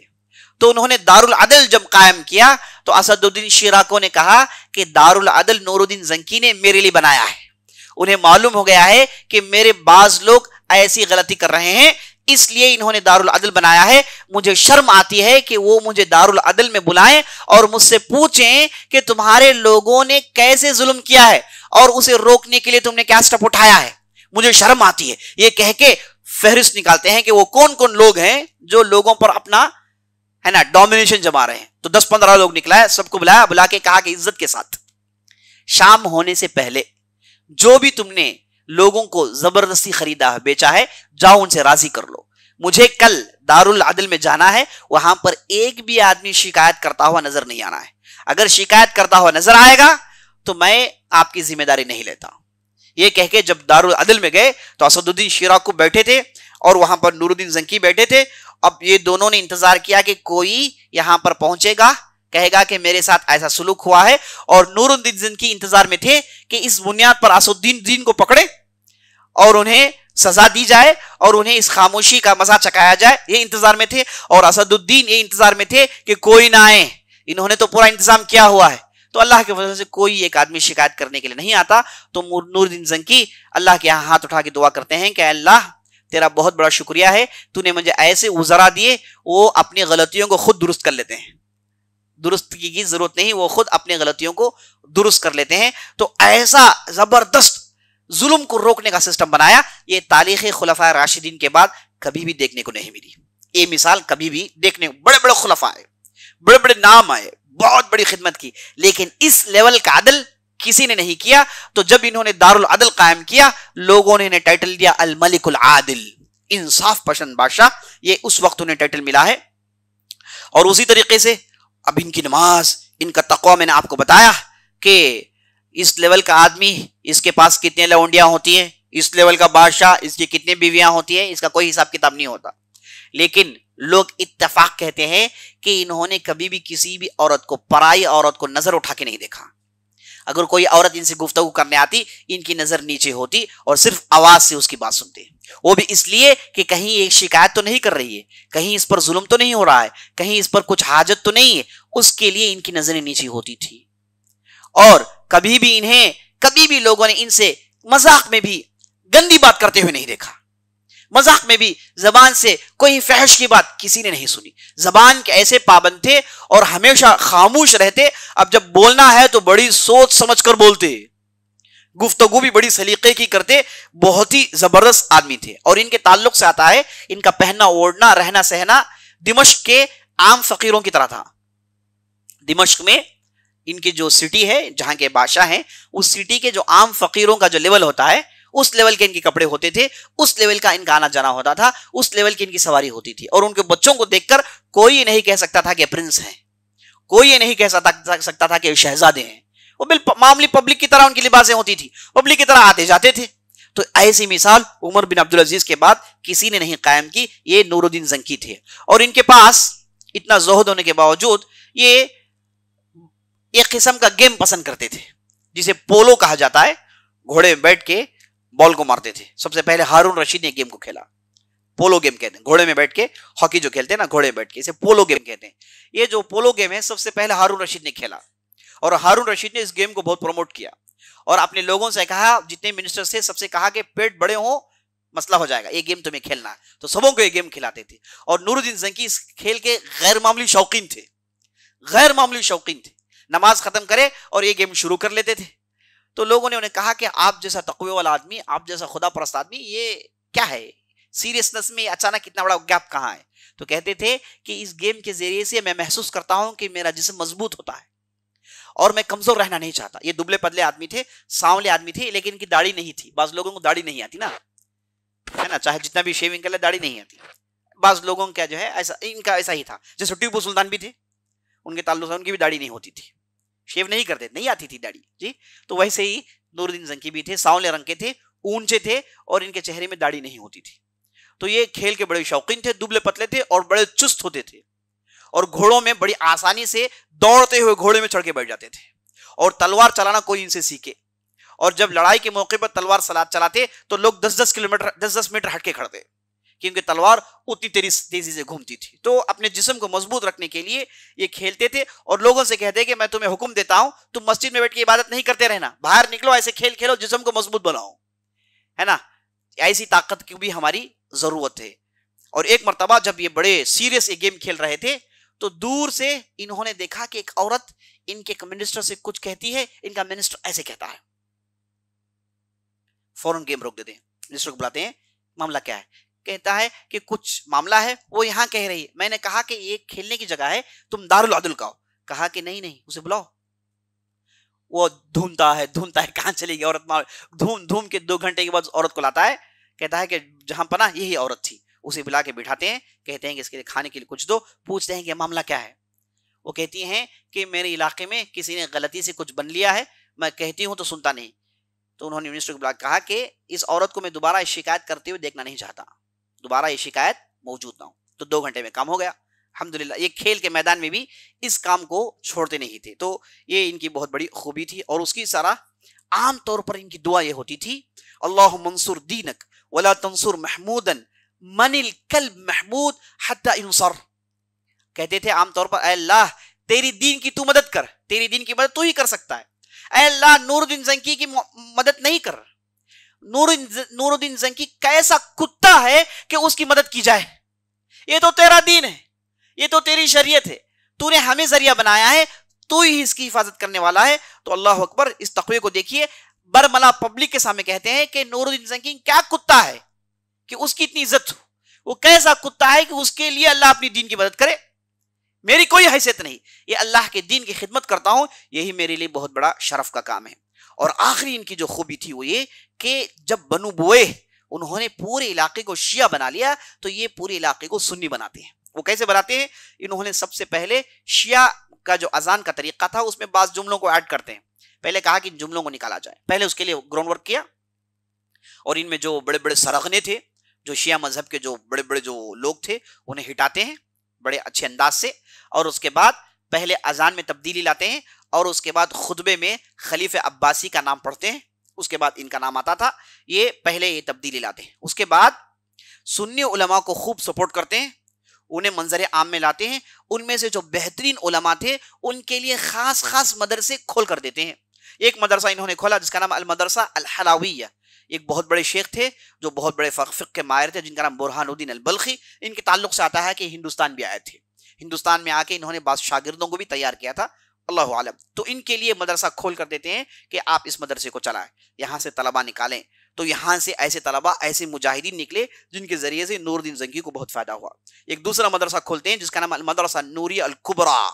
تو انہوں نے دار العدل جب قائم کیا تو اسد الدین شیراکو نے کہا کہ دار العدل نور الدین زنکی نے میرے لیے بنایا ہے. انہیں معلوم ہو گیا ہے کہ میرے بعض لوگ ایسی غلطی کر رہے ہیں, اس لیے انہوں نے دار العدل بنایا ہے. مجھے شرم آتی ہے کہ وہ مجھے دار العدل میں بلائیں اور مجھ سے پوچھیں کہ تمہارے لوگوں نے کیسے ظلم کیا ہے اور اسے روکنے کے لیے تم نے کیا سٹیپ اٹھایا ہے. مجھے شرم آتی ہے. یہ کہہ کے فہرست نکالتے ہیں کہ وہ کون کون لوگ ہیں جو لوگوں پر اپنا ہے نا ڈومینیشن جما رہے ہیں. تو 10-15 لوگ نکلا ہے, سب کو بلایا, بلا کے کہا کہ عزت کے ساتھ شام ہونے سے پہلے جو بھی تم نے لوگوں کو زبردستی خریدا ہے, بیچا ہے, جاؤ ان سے راضی کر لو. مجھے کل دار العدل میں جانا ہے, وہاں پر ایک بھی آدمی شکایت کرتا ہوا نظر نہیں آنا ہے. اگر شکایت کرتا ہوا نظر آئے گا تو میں آپ کی ذمہ داری نہیں لیتا. یہ کہہ کے جب دارالعدل میں گئے تو اسد الدین شیراکو بیٹھے تھے اور وہاں پر نور الدین زنکی بیٹھے تھے. اب یہ دونوں نے انتظار کیا کہ کوئی یہاں پر پہنچے گا, کہے گا کہ میرے ساتھ ایسا سلوک ہوا ہے, اور نور الدین زنکی انتظار میں تھے کہ اس بنیاد پر اسد الدین کو پکڑے اور انہیں سزا دی جائے اور انہیں اس خاموشی کا مزہ چکھایا جائے. یہ انتظار میں تھے. اور اسد الدین یہ انتظار میں تھے کہ کوئی نہ آئے, انہوں نے تو پورا انتظام کیا ہوا ہے. تو اللہ کے فضل سے کوئی ایک آدمی شکایت کرنے کے لیے نہیں آتا. تو نور الدین زنکی اللہ کے یہاں ہاتھ اٹھا کے دعا کرتے ہیں کہ اللہ تیرا بہت بڑا شکریہ ہے, تو نے مجھے ایسے وزراء دیے وہ اپنی غلطیوں کو خود درست کر لیتے ہیں, درستگی کی ضرورت نہیں, وہ خود اپنی غلطیوں کو درست کر لیتے ہیں. تو ایسا زبردست ظلم کو روکنے کا سسٹم بنایا. یہ تاریخ خلفائے راشدین کے بعد کبھی بھی دیکھنے کو نہیں ملی. یہ مثال کبھی بھی دیکھنے, بڑے بڑے خلفاء آئے, بڑے بڑے نام آئے, بہت بڑی خدمت کی, لیکن اس لیول کا عدل کسی نے نہیں کیا. تو جب انہوں نے دارالعدل قائم کیا, لوگوں نے انہیں ٹائٹل دیا الملک العادل, انصاف پسند بادشاہ. یہ اس وقت انہیں ٹائٹل ملا ہے. اور اسی طریقے سے اب ان کی نماز, ان کا تقوی, میں نے آپ کو بتایا کہ اس لیول کا آدمی, اس کے پاس کتنے لونڈیاں ہوتی ہیں, اس لیول کا بادشاہ, اس کی کتنی بیویاں ہوتی ہیں, اس کا کوئی حساب کتاب نہیں ہوتا. لیکن لوگ اتفاق کہتے ہیں کہ انہوں نے کبھی بھی کسی بھی عورت کو, پرائی عورت کو نظر اٹھا کے نہیں دیکھا. اگر کوئی عورت ان سے گفتگو کرنے آتی, ان کی نظر نیچے ہوتی اور صرف آواز سے اس کی بات سنتے. وہ بھی اس لیے کہ کہیں ایک شکایت تو نہیں کر رہی ہے, کہیں اس پر ظلم تو نہیں ہو رہا ہے, کہیں اس پر کچھ حاجت تو نہیں ہے. اس کے لیے ان کی نظریں نیچے ہوتی تھی. اور کبھی بھی لوگوں نے ان سے مذاق میں بھی گندی بات کرتے ہوئے نہیں دیکھا. مذاق میں بھی زبان سے کوئی فحش کی بات کسی نے نہیں سنی. زبان کے ایسے پابند تھے اور ہمیشہ خاموش رہتے. اب جب بولنا ہے تو بڑی سوچ سمجھ کر بولتے, گفتگو بھی بڑی سلیقے کی کرتے. بہت ہی زبردست آدمی تھے. اور ان کے تعلق سے آتا ہے ان کا پہننا اوڑھنا, رہنا سہنا دمشق کے عام فقیروں کی طرح تھا. دمشق میں ان کی جو سٹی ہے جہاں کے بادشاہ ہیں, اس سٹی کے جو عام فقیروں کا جو لیول ہوتا ہے, اس لیول کے ان کے کپڑے ہوتے تھے, اس لیول کا ان کا آنا جانا ہوتا تھا, اس لیول کی ان کی سواری ہوتی تھی. اور ان کے بچوں کو دیکھ کر کوئی یہ نہیں کہہ سکتا تھا کہ پرنس ہیں, کوئی یہ نہیں کہہ سکتا تھا کہ شہزادے ہیں. وہ معمولی پبلک کی طرح ان کی لباسیں ہوتی تھی, پبلک کی طرح آتے جاتے تھے. تو ایسی مثال عمر بن عبدالعزیز کے بعد کسی نے نہیں قائم کی. یہ نور الدین زنکی تھے. اور ان کے پاس اتنا زہد ہونے کے باوجود یہ ایک قسم کا گیم پسند کرتے تھے جسے پولو کہا جاتا ہے. گھوڑے میں بیٹھ کے بال کو مارتے تھے. سب سے پہلے ہارون رشید نے گیم کو کھیلا, پولو گیم کہتے ہیں. گھوڑے میں بیٹھ کے ہاکی جو کھیلتے ہیں نا, گھوڑے میں بیٹھ کے, اسے پولو گیم کہتے ہیں. یہ جو پولو گیم ہے سب سے پہلے ہارون رشید نے کھیلا. اور ہارون رشید نے اس گیم کو بہت پروموٹ کیا اور اپنے لوگوں سے کہا, جتنے منسٹر تھے سب سے کہا کہ پیٹ بڑے ہوں مسئلہ ہو جائے گا, یہ گیم تمہیں کھیلنا ہے. تو سبوں کو یہ گیم کھلاتے تھے. اور نور الدین زنکی اس کھیل کے غیر معمولی شوقین تھے, غیر معمولی شوقین تھے. نماز ختم کرے اور یہ گیم شروع کر لیتے تھے. تو لوگوں نے انہیں کہا کہ آپ جیسا تقوی والا آدمی, آپ جیسا خدا پرست آدمی, یہ کیا ہے سیریسنس میں اچانک اتنا بڑا گیپ کہاں ہے؟ تو کہتے تھے کہ اس گیم کے ذریعے سے میں محسوس کرتا ہوں کہ میرا جسم مضبوط ہوتا ہے اور میں کمزور رہنا نہیں چاہتا. یہ دبلے پتلے آدمی تھے, سانولے آدمی تھے, لیکن ان کی داڑھی نہیں تھی. بعض لوگوں کو داڑھی نہیں آتی نا, ہے نا, چاہے جتنا بھی شیونگ کر لے داڑھی نہیں آتی. بعض لوگوں کا جو ہے ایسا, ان کا ایسا ہی تھا. جیسے ٹیپو سلطان بھی تھے, ان کے تعلق سے ان کی بھی داڑھی نہیں ہوتی تھی, شیو نہیں کرتے, نہیں آتی تھی داڑھی جی. تو ویسے ہی نور الدین زنکی بھی تھے, سانولے رنگ کے تھے, اونچے تھے اور ان کے چہرے میں داڑھی نہیں ہوتی تھی. تو یہ کھیل کے بڑے شوقین تھے, دبلے پتلے تھے اور بڑے چست ہوتے تھے. اور گھوڑوں میں بڑی آسانی سے دوڑتے ہوئے گھوڑے میں چڑھ کے بیٹھ جاتے تھے. اور تلوار چلانا کوئی ان سے سیکھے. اور جب لڑائی کے موقع پر تلوار چلاتے تو لوگ 10-10 میٹر ہٹ کے کھڑتے, کیونکہ تلوار اتنی تیزی سے گھومتی تھی. تو اپنے جسم کو مضبوط رکھنے کے لیے یہ کھیلتے تھے. اور لوگوں سے کہتے کہ میں تمہیں حکم دیتا ہوں, تم مسجد میں بیٹھ کے عبادت نہیں کرتے رہنا, باہر نکلو, ایسے کھیل کھیلو, جسم کو مضبوط بناؤ, ہے نا. ایسی طاقت کی بھی ہماری ضرورت ہے. اور ایک مرتبہ جب یہ بڑے سیریس یہ گیم کھیل رہے تھے تو دور سے انہوں نے دیکھا کہ ایک عورت ان کے منسٹر سے کچھ کہتی ہے. ان کا منسٹر ایسے کہتا ہے, فوراً گیم روک دیتے ہیں, منسٹر کو بلاتے ہیں, معاملہ کیا ہے؟ کہتا ہے کہ کچھ معاملہ ہے. وہ یہاں کہہ رہی ہے, میں نے کہا کہ یہ کھیلنے کی جگہ ہے, تم دارالعدل کا ہو. کہا کہ نہیں, اسے بلاؤ. وہ ڈھونڈتا ہے, کہاں چلی گئی عورت. دھوم کے 2 گھنٹے کے بعد عورت کو لاتا ہے, کہتا ہے کہ جہاں پناہ یہی عورت تھی. اسے بلا کے بٹھاتے ہیں, کہتے ہیں کہ اس کے لیے کھانے کے لیے کچھ دو, پوچھتے ہیں کہ معاملہ کیا ہے. وہ کہتی ہیں کہ میرے علاقے میں کسی نے غلطی سے کچھ بن لیا ہے، میں کہتی ہوں تو سنتا نہیں. تو انہوں نے منسٹر کو بلا کہا کہ اس عورت کو میں دوبارہ یہ شکایت کرتے ہوئے دیکھنا نہیں چاہتا، دوبارہ یہ شکایت موجود نہ ہو. تو 2 گھنٹے میں کام ہو گیا الحمدللہ. یہ کھیل کے میدان میں بھی اس کام کو چھوڑتے نہیں تھے. تو یہ ان کی بہت بڑی خوبی تھی. اور اس کی سارا عام طور پر ان کی دعا یہ ہوتی تھی، اللہم انصر دینک ولا تنصر محمودا من الکلب محمود حتی انصر. کہتے تھے عام طور پر اے اللہ تیری دین کی تو مدد کر، تیری دین کی مدد تو ہی کر سکتا ہے. اے اللہ نور الدین زنکی کی مدد نہیں کر. نور الدین زنکی کیسا کتا ہے کہ اس کی مدد کی جائے؟ یہ تو تیرا دین ہے، یہ تو تیری شریعت ہے، تو نے ہمیں ذریعہ بنایا ہے، تو ہی اس کی حفاظت کرنے والا ہے. تو اللہ اکبر، اس تقوی کو دیکھیے. برملا پبلک کے سامنے کہتے ہیں کہ نور الدین زنکی کیا کتا ہے کہ اس کی اتنی عزت ہو، وہ کیسا کتا ہے کہ اس کے لیے اللہ اپنی دین کی مدد کرے. میری کوئی حیثیت نہیں، یہ اللہ کے دین کی خدمت کرتا ہوں، یہی میرے لیے بہت بڑا شرف کا کام ہے. اور آخری ان کی جو خوبی تھی وہ یہ کہ جب بنو بوئے انہوں نے پورے علاقے کو شیعہ بنا لیا تو یہ پورے علاقے کو سنی بناتے ہیں. وہ کیسے بناتے ہیں؟ انہوں نے سب سے پہلے شیعہ کا جو اذان کا طریقہ تھا اس میں بعض جملوں کو ایڈ کرتے ہیں. پہلے کہا کہ ان جملوں کو نکالا جائے، پہلے اس کے لیے گراؤنڈ ورک کیا. اور ان میں جو بڑے بڑے سرغنے تھے، جو شیعہ مذہب کے جو بڑے بڑے جو لوگ تھے، انہیں ہٹاتے ہیں بڑے اچھے انداز سے. اور اس کے بعد پہلے اذان میں تبدیلی لاتے ہیں، اور اس کے بعد خطبے میں خلیفہ عباسی کا نام پڑھتے ہیں. اس کے بعد ان کا نام آتا تھا. یہ پہلے یہ تبدیلی لاتے ہیں. اس کے بعد سنی علماء کو خوب سپورٹ کرتے ہیں، انہیں منظر عام میں لاتے ہیں. ان میں سے جو بہترین علماء تھے ان کے لیے خاص خاص مدرسے کھول کر دیتے ہیں. ایک مدرسہ انہوں نے کھولا جس کا نام المدرسہ الحلاویہ. ایک بہت بڑے شیخ تھے جو بہت بڑے فقہ کے ماہر تھے، جن کا نام برہان الدین البلخی. ان کے تعلق سے آتا ہے کہ ہندوستان بھی آئے تھے. ہندوستان میں آ کے انہوں نے بعض شاگردوں کو بھی تیار کیا تھا، اللہ عالم. تو ان کے لیے مدرسہ کھول کر دیتے ہیں کہ آپ اس مدرسے کو چلائیں، یہاں سے طلبہ نکالیں. تو یہاں سے ایسے طلبہ، ایسے مجاہدین نکلے جن کے ذریعے سے نور الدین زنکی کو بہت فائدہ ہوا. ایک دوسرا مدرسہ کھولتے ہیں جس کا نام المدرسہ نوریہ الکبریٰ،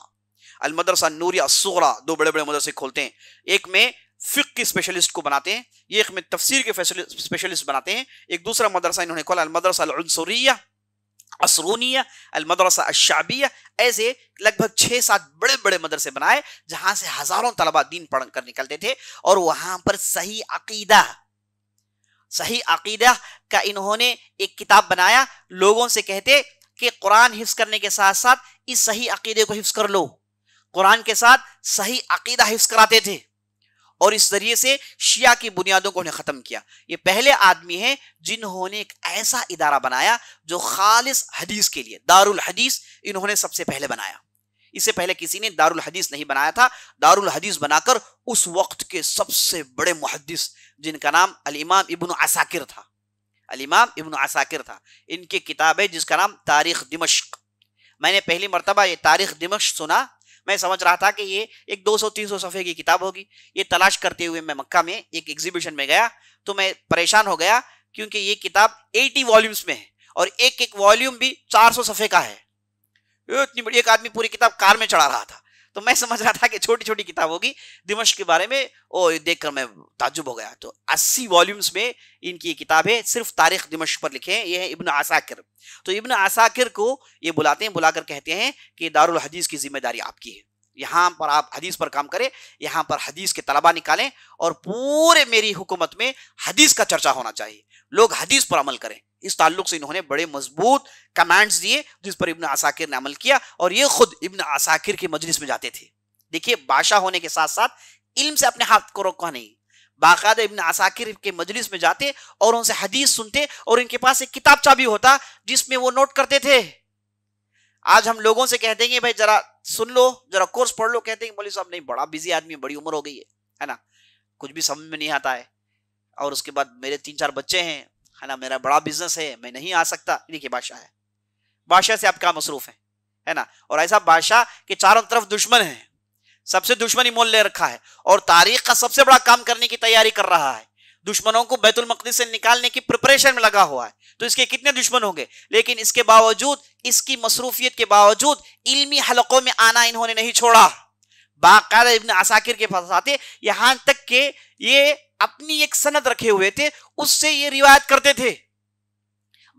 المدرسہ نوریہ الصغریٰ. 2 بڑے بڑے مدرسے کھولتے ہیں. ایک میں فقہ کے اسپیشلسٹ کو بناتے ہیں، ایک میں تفسیر کے اسپیشلسٹ بناتے ہیں. ایک دوسرا مدرسہ انہوں نے کھولا المدرسہ العنصریہ اسرونیہ، المدرسہ الشعبیہ. ایسے لگ بھگ 6-7 بڑے بڑے مدرسے بنائے جہاں سے ہزاروں طلبہ دین پڑھ کر نکلتے تھے. اور وہاں پر صحیح عقیدہ کا انہوں نے ایک کتاب بنایا. لوگوں سے کہتے کہ قرآن حفظ کرنے کے ساتھ ساتھ اس صحیح عقیدے کو حفظ کر لو. قرآن کے ساتھ صحیح عقیدہ حفظ کراتے تھے، اور اس ذریعے سے شیعہ کی بنیادوں کو انہیں ختم کیا. یہ پہلے آدمی ہیں جنہوں نے ایک ایسا ادارہ بنایا جو خالص حدیث کے لیے، دارالحدیث انہوں نے سب سے پہلے بنایا. اس سے پہلے کسی نے دارالحدیث نہیں بنایا تھا. دارالحدیث بنا کر اس وقت کے سب سے بڑے محدث جن کا نام الامام ابن عساکر تھا، الامام ابن عساکر تھا. ان کی کتاب ہے جس کا نام تاریخ دمشق. میں نے پہلی مرتبہ یہ تاریخ دمشق سنا، میں سمجھ رہا تھا کہ یہ ایک 200-300 صفحے کی کتاب ہوگی. یہ تلاش کرتے ہوئے میں مکہ میں ایک ایگزیبیشن میں گیا تو میں پریشان ہو گیا، کیونکہ یہ کتاب 80 والیومز میں ہے اور ایک ایک والیوم بھی 400 صفحے کا ہے. اتنی بڑی، ایک آدمی پوری کتاب کار میں چڑھا رہا تھا. تو میں سمجھ رہا تھا کہ چھوٹی چھوٹی کتاب ہوگی دمشق کے بارے میں. دیکھ کر میں تعجب ہو گیا. تو 80 والیومز میں ان کی یہ کتاب ہے، صرف تاریخ دمشق پر لکھے ہیں. یہ ہے ابن عساکر. تو ابن عساکر کو یہ بلاتے ہیں، بلا کر کہتے ہیں کہ دارالحدیث کی ذمہ داری آپ کی ہے، یہاں پر آپ حدیث پر کام کریں، یہاں پر حدیث کے طلبہ نکالیں، اور پورے میری حکومت میں حدیث کا چرچا ہونا چاہیے، لوگ حدیث پر عمل کریں. اس تعلق سے انہوں نے بڑے مضبوط کمانڈز دیے جس پر ابن عساکر نے عمل کیا. اور یہ خود ابن عساکر کی مجلس میں جاتے تھے. دیکھیے، بادشاہ ہونے کے ساتھ ساتھ علم سے اپنے ہاتھ کو روکا نہیں، باقاعدہ ابن عساکر کے مجلس میں جاتے اور ان سے حدیث سنتے، اور ان کے پاس ایک کتابچہ بھی ہوتا جس میں وہ نوٹ کرتے تھے. آج ہم لوگوں سے کہتے ہیں کہ بھائی ذرا سن لو، ذرا کورس پڑھ لو، کہتے ہیں کہ مولوی صاحب نہیں، بڑا بزی آدمی، بڑی عمر ہو گئی ہے نا، کچھ بھی سمجھ میں نہیں آتا ہے، اور اس کے بعد میرے 3-4 بچے ہیں، ہے نا، میرا بڑا بزنس ہے، میں نہیں آ سکتا. دیکھیے، بادشاہ ہے، بادشاہ سے آپ کیا مصروف ہیں، ہے نا. اور ایسا بادشاہ کہ چاروں طرف دشمن ہیں، سب سے دشمنی مول لے رکھا ہے، اور تاریخ کا سب سے بڑا کام کرنے کی تیاری کر رہا ہے، دشمنوں کو بیت المقدس سے نکالنے کی پریپریشن میں لگا ہوا ہے. تو اس کے کتنے دشمن ہوں گے، لیکن اس کے باوجود، اس کی مصروفیت کے باوجود علمی حلقوں میں آنا انہوں نے نہیں چھوڑا. باقاعدہ ابن عساکر کے پاس آتے، یہاں تک کہ یہ اپنی ایک سند رکھے ہوئے تھے، اس سے یہ روایت کرتے تھے.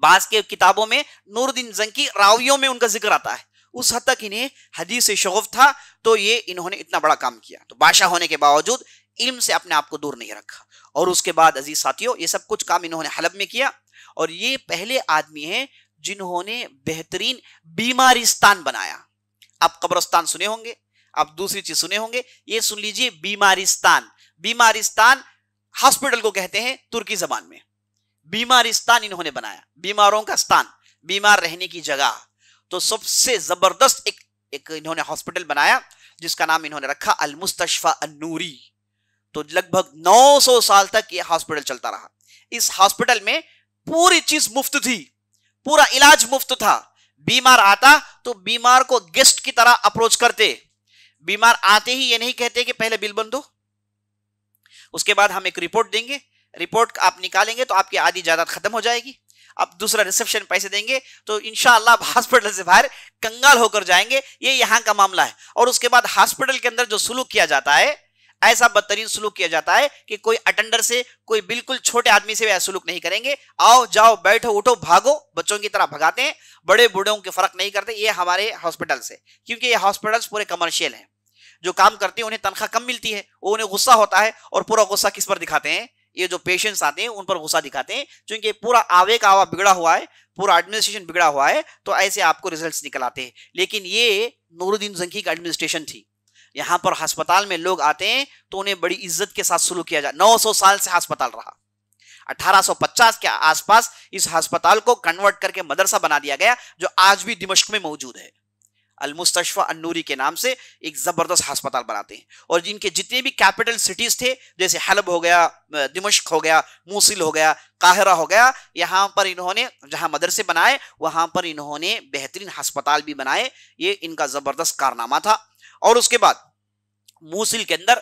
بعض کے کتابوں میں نور الدین زنکی راویوں میں ان کا ذکر آتا ہے، اس حد تک انہیں حدیث سے شغف تھا، تو یہ انہوں نے اتنا بڑا کام کیا. تو بادشاہ ہونے کے باوجود علم سے اپنے آپ کو دور نہیں رکھا. اور اس کے بعد عزیز ساتھیوں یہ سب کچھ کام انہوں نے حلب میں کیا، اور یہ پہلے آدمی ہیں جنہوں نے بہترین بیمارستان بنایا. آپ قبرستان سنے ہوں گے، آپ دوسری چیز سنے ہوں گے، یہ سن لیجئے بیمارستان. بیمارستان ہاسپٹل کو کہتے ہیں ترکی زبان میں. بیمارستان انہوں نے بنایا، بیماروں کا ستان، بیمار رہنے کی جگہ. تو سب سے زبردست ایک انہوں نے ہاسپٹل بنایا جس کا نام انہوں نے رکھا المستشفی النوری. تو لگ بھگ 900 سال تک یہ ہاسپٹل چلتا رہا. اس ہاسپٹل میں پوری چیز مفت تھی، پورا علاج مفت تھا. بیمار آتا تو بیمار کو گیسٹ کی طرح اپروچ کرتے. بیمار آتے ہی یہ نہیں کہتے کہ پہلے بل بندو، اس کے بعد ہم ایک رپورٹ دیں گے، رپورٹ آپ نکالیں گے تو آپ کی آدھی جائیداد ختم ہو جائے گی، آپ دوسرا ریسپشن پیسے دیں گے تو انشاءاللہ آپ ہاسپٹل سے باہر کنگال ہو کر جائیں گے. یہ یہاں کا معاملہ ہے. اور اس کے بعد ہاسپٹل کے اندر جو سلوک کیا جاتا ہے، ایسا بدترین سلوک کیا جاتا ہے کہ کوئی اٹینڈر سے، کوئی بالکل چھوٹے آدمی سے ایسا سلوک نہیں کریں گے. آؤ جاؤ بیٹھو اٹھو بھاگو، بچوں کی طرح بھگاتے ہیں. بڑے بوڑھوں کے فرق نہیں کرتے. یہ ہمارے ہاسپٹل سے، کیونکہ یہ ہاسپٹلز پورے کمرشیل ہیں، جو کام کرتے ہیں انہیں تنخواہ کم ملتی ہے، وہ انہیں غصہ ہوتا ہے، اور پورا غصہ کس پر دکھاتے ہیں؟ یہ جو پیشنٹس آتے ہیں ان پر غصہ دکھاتے ہیں، چونکہ پورا آوے کا آوا بگڑا ہوا ہے، پورا ایڈمنسٹریشن بگڑا ہوا ہے، تو ایسے آپ کو ریزلٹس نکل آتے ہیں. لیکن یہ نور الدین زنکی کا ایڈمنسٹریشن تھی. یہاں پر ہسپتال میں لوگ آتے ہیں تو انہیں بڑی عزت کے ساتھ سلوک کیا جائے. 900 سال سے ہسپتال رہا. 1850 کے آس پاس اس ہسپتال کو کنورٹ کر کے مدرسہ بنا دیا گیا، جو آج بھی دمشق میں موجود ہے. المستشفی النوری کے نام سے ایک زبردست ہسپتال بناتے ہیں. اور جن کے جتنے بھی کیپٹل سٹیز تھے، جیسے حلب ہو گیا، دمشق ہو گیا، موصل ہو گیا، قاہرہ ہو گیا، یہاں پر انہوں نے جہاں مدرسے بنائے وہاں پر انہوں نے بہترین ہسپتال بھی بنائے. یہ ان کا زبردست کارنامہ تھا. اور اس کے بعد موصل کے اندر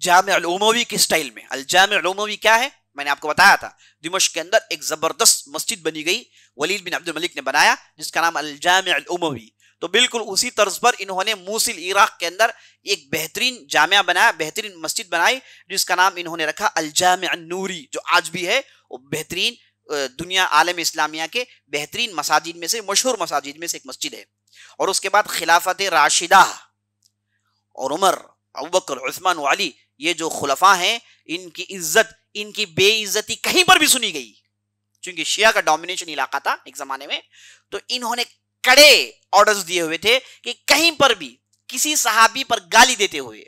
جامع الاموی کے سٹائل میں، الجامع الاموی کیا ہے میں نے آپ کو بتایا تھا، دمشق کے اندر ایک زبردست مسجد بنی گئی، ولید بن عبد الملک نے بنایا، جس کا نام الجامع الاموی. تو بالکل اسی طرز پر انہوں نے موصل عراق کے اندر ایک بہترین جامعہ بنایا، بہترین مسجد بنائی، جس کا نام انہوں نے رکھا الجامع النوری، جو آج بھی ہے وہ بہترین دنیا عالم اسلامیہ کے بہترین مساجد میں سے، مشہور مساجد میں سے ایک مسجد ہے. اور اس کے بعد خلافت راشدہ اور عمر، ابوبکر، عثمان و علی، یہ جو خلفاء ہیں، ان کی عزت، ان کی بے عزتی کہیں پر بھی سنی گئی. چونکہ شیعہ کا ڈومینیشن علاقہ تھا ایک زمانے میں، تو انہوں نے کڑے آرڈرز دیے ہوئے تھے کہ کہیں پر بھی کسی صحابی پر گالی دیتے ہوئے،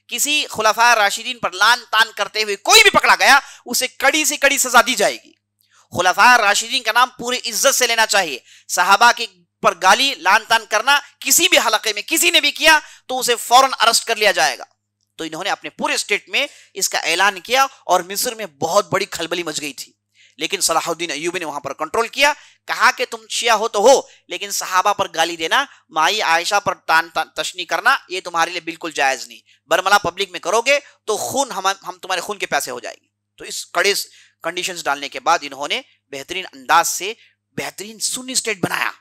کسی خلفاء راشدین پر لان تان کرتے ہوئے کوئی بھی پکڑا گیا، اسے کڑی سے کڑی سزا دی جائے گی. خلفاء راشدین کا نام پوری عزت سے لینا چاہیے. صحابہ کی پر گالی لان تان کرنا کسی بھی حلقے میں کسی نے بھی کیا تو اسے فوراً ارسٹ کر لیا جائے گا. تو انہوں نے اپنے پورے اسٹیٹ میں اس کا اعلان کیا، اور مصر میں بہت بڑی کھلبلی مچ گئی تھی. لیکن صلاح الدین ایوبی نے وہاں پر کنٹرول کیا، کہا کہ تم شیعہ ہو تو ہو، لیکن صحابہ پر گالی دینا، مائی عائشہ پر تشنیع کرنا، یہ تمہارے لیے بالکل جائز نہیں. برملا پبلک میں کرو گے تو خون ہم تمہارے خون کے پیسے ہو جائیں گے. تو اس کڑے کنڈیشنز ڈالنے کے بعد انہوں نے بہترین انداز سے بہترین سنی اسٹیٹ بنایا.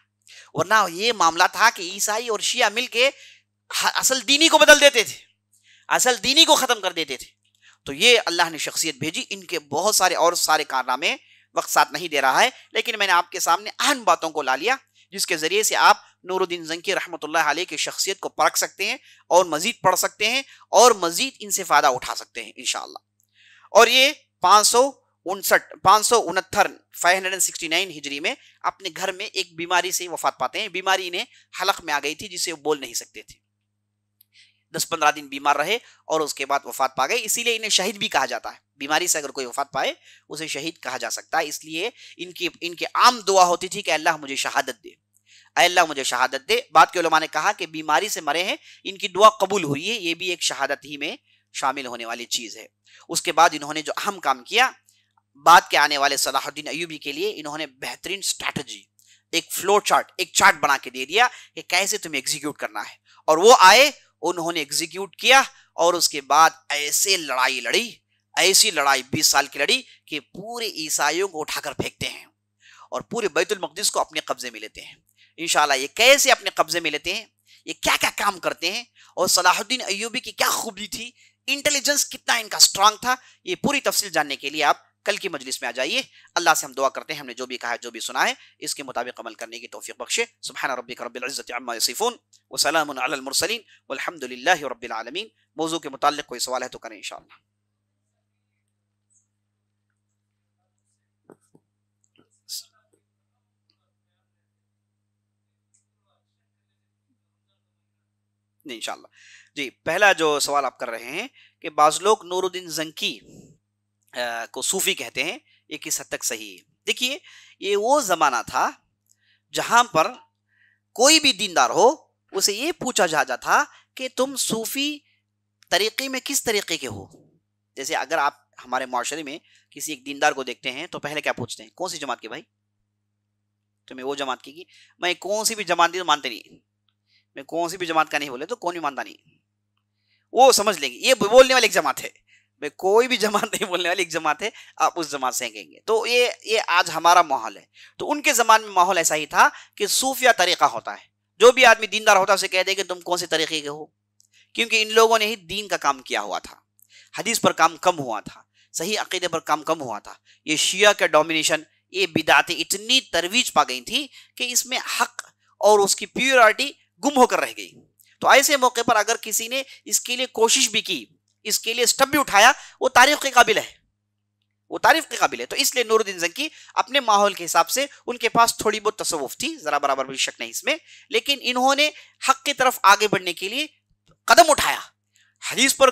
ورنہ یہ معاملہ تھا کہ عیسائی اور شیعہ مل کے اصل دینی کو بدل دیتے تھے، اصل دینی کو ختم کر دیتے تھے. تو یہ اللہ نے شخصیت بھیجی. ان کے بہت سارے اور سارے کارنامے وقت ساتھ نہیں دے رہا ہے، لیکن میں نے آپ کے سامنے اہم باتوں کو لا لیا، جس کے ذریعے سے آپ نور الدین زنکی رحمۃ اللہ علیہ کی شخصیت کو پرکھ سکتے ہیں، اور مزید پڑھ سکتے ہیں، اور مزید ان سے فائدہ اٹھا سکتے ہیں انشاءاللہ. اور یہ 569 ہجری میں اپنے گھر میں ایک بیماری سے وفات پاتے ہیں. بیماری انہیں حلق میں آ گئی تھی جسے وہ بول نہیں سکتے تھے. 10-15 دن بیمار رہے اور اس کے بعد وفات پا گئے. اسی لیے انہیں شہید بھی کہا جاتا ہے. بیماری سے اگر کوئی وفات پائے اسے شہید کہا جا سکتا ہے. اس لیے ان کی عام دعا ہوتی تھی کہ اللہ مجھے شہادت دے، اے اللہ مجھے شہادت دے. بعد کے علماء نے کہا کہ بیماری سے مرے ہیں، ان کی دعا قبول ہوئی ہے، یہ بھی ایک شہادت ہی میں شامل ہونے والی چیز ہے. اس کے بعد انہوں نے جو اہم کام کیا، بعد کے آنے والے صلاح الدین ایوبی کے لیے انہوں نے بہترین سٹریٹجی، ایک فلو چارٹ، ایک چارٹ بنا کے دے دیا کہ کیسے تمہیں ایگزیکیوٹ کرنا ہے. اور وہ آئے، انہوں نے ایگزیکیوٹ کیا، اور اس کے بعد ایسے لڑائی لڑی، ایسی لڑائی 20 سال کی لڑی کہ پورے عیسائیوں کو اٹھا کر پھینکتے ہیں اور پورے بیت المقدس کو اپنے قبضے میں لیتے ہیں. انشاءاللہ یہ کیسے اپنے قبضے میں لیتے ہیں، یہ کیا کیا کام کرتے ہیں، اور صلاح الدین ایوبی کی کیا خوبی تھی، انٹیلیجنس کتنا ان کا سٹرانگ تھا، یہ پوری تفصیل جاننے کے لیے آپ کل کی مجلس میں آ جائیے. اللہ سے ہم دعا کرتے ہیں ہم نے جو بھی کہا ہے جو بھی سنا ہے اس کے مطابق عمل کرنے کی توفیق بخشے. سبحان ربک رب العزت عما یصفون وسلام علی المرسلین والحمد للہ رب العالمین. موضوع کے متعلق کوئی سوال ہے تو کریں انشاءاللہ. نہیں انشاءاللہ. جی پہلا جو سوال آپ کر رہے ہیں کہ بعض لوگ نور الدین زنکی کو صوفی کہتے ہیں، یہ کس حد تک صحیح ہے؟ دیکھیے یہ وہ زمانہ تھا جہاں پر کوئی بھی دیندار ہو اسے یہ پوچھا جاتا تھا کہ تم صوفی طریقے میں کس طریقے کے ہو. جیسے اگر آپ ہمارے معاشرے میں کسی ایک دیندار کو دیکھتے ہیں تو پہلے کیا پوچھتے ہیں؟ کون سی جماعت کے بھائی؟ تمہیں وہ جماعت کی میں کون سی بھی جماعت دی تو مانتے نہیں. میں کون سی بھی جماعت کا نہیں بولے تو کون بھی مانتا نہیں. وہ سمجھ لیں گے یہ بولنے والی ایک جماعت ہے. میں کوئی بھی جماعت نہیں بولنے والی ایک جماعت ہے، آپ اس جماعت سے کہیں گے. تو یہ آج ہمارا ماحول ہے. تو ان کے زمان میں ماحول ایسا ہی تھا کہ صوفیہ طریقہ ہوتا ہے. جو بھی آدمی دیندار ہوتا ہے اسے کہہ دے کہ تم کون سے طریقے کے ہو، کیونکہ ان لوگوں نے ہی دین کا کام کیا ہوا تھا، حدیث پر کام کم ہوا تھا، صحیح عقیدے پر کام کم ہوا تھا. یہ شیعہ کا ڈومینیشن، یہ بدعتیں اتنی ترویج پا گئی تھی کہ اس میں حق اور اس کی پیورٹی گم ہو کر رہ گئی. تو ایسے موقع پر اگر کسی نے اس کے لیے کوشش بھی کی، اس کے لیے سٹیپ بھی اٹھایا، وہ تعریف کے قابل ہے، وہ تعریف کے قابل ہے. تو اس لیے نور الدین زنکی اپنے ماحول کے حساب سے ان کے پاس تھوڑی بہت تصوف تھی، ذرا برابر بھی شک نہیں اس میں، لیکن انہوں نے حق کی طرف آگے بڑھنے کے لیے قدم اٹھایا، حدیث پر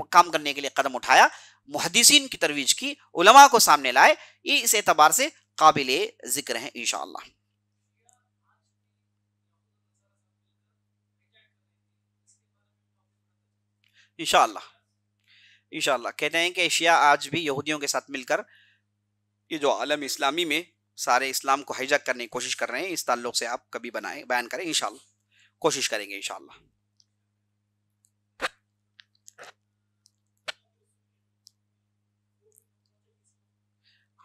کام کرنے کے لیے قدم اٹھایا، محدثین کی ترویج کی، علماء کو سامنے لائے. یہ اس اعتبار سے قابل ذکر ہیں انشاءاللہ. انشاءاللہ کہتے ہیں کہ شیعہ آج بھی یہودیوں کے ساتھ مل کر یہ جو عالم اسلامی میں سارے اسلام کو ہائیجیک کرنے کی کوشش کر رہے ہیں. اس تعلق سے آپ کبھی بیان کریں انشاءاللہ، کوشش کریں گے انشاءاللہ.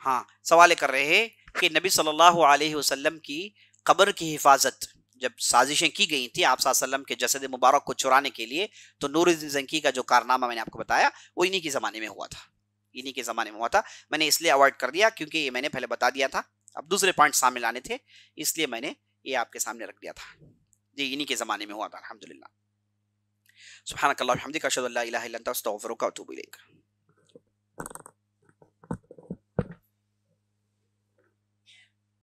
ہاں سوال کر رہے ہیں کہ نبی صلی اللہ علیہ وسلم کی قبر کی حفاظت جب سازشیں کی گئی تھی آپ صلی اللہ علیہ وسلم کے جسد مبارک کو چرانے کے لیے، تو نور الدین زنکی کا جو کارنامہ میں نے آپ کو بتایا وہ انہی کے زمانے میں ہوا تھا، انہی کے زمانے میں ہوا تھا. میں نے اس لیے اوائڈ کر دیا کیونکہ یہ میں نے پہلے بتا دیا تھا، اب دوسرے پوائنٹ سامنے لانے تھے اس لیے میں نے یہ آپ کے سامنے رکھ دیا تھا. جی انہی کے زمانے میں ہوا تھا الحمدللہ. سبحانک اللہم وبحمدک اشہد ان لا الہ الا انت استغفرک و اتوب الیک.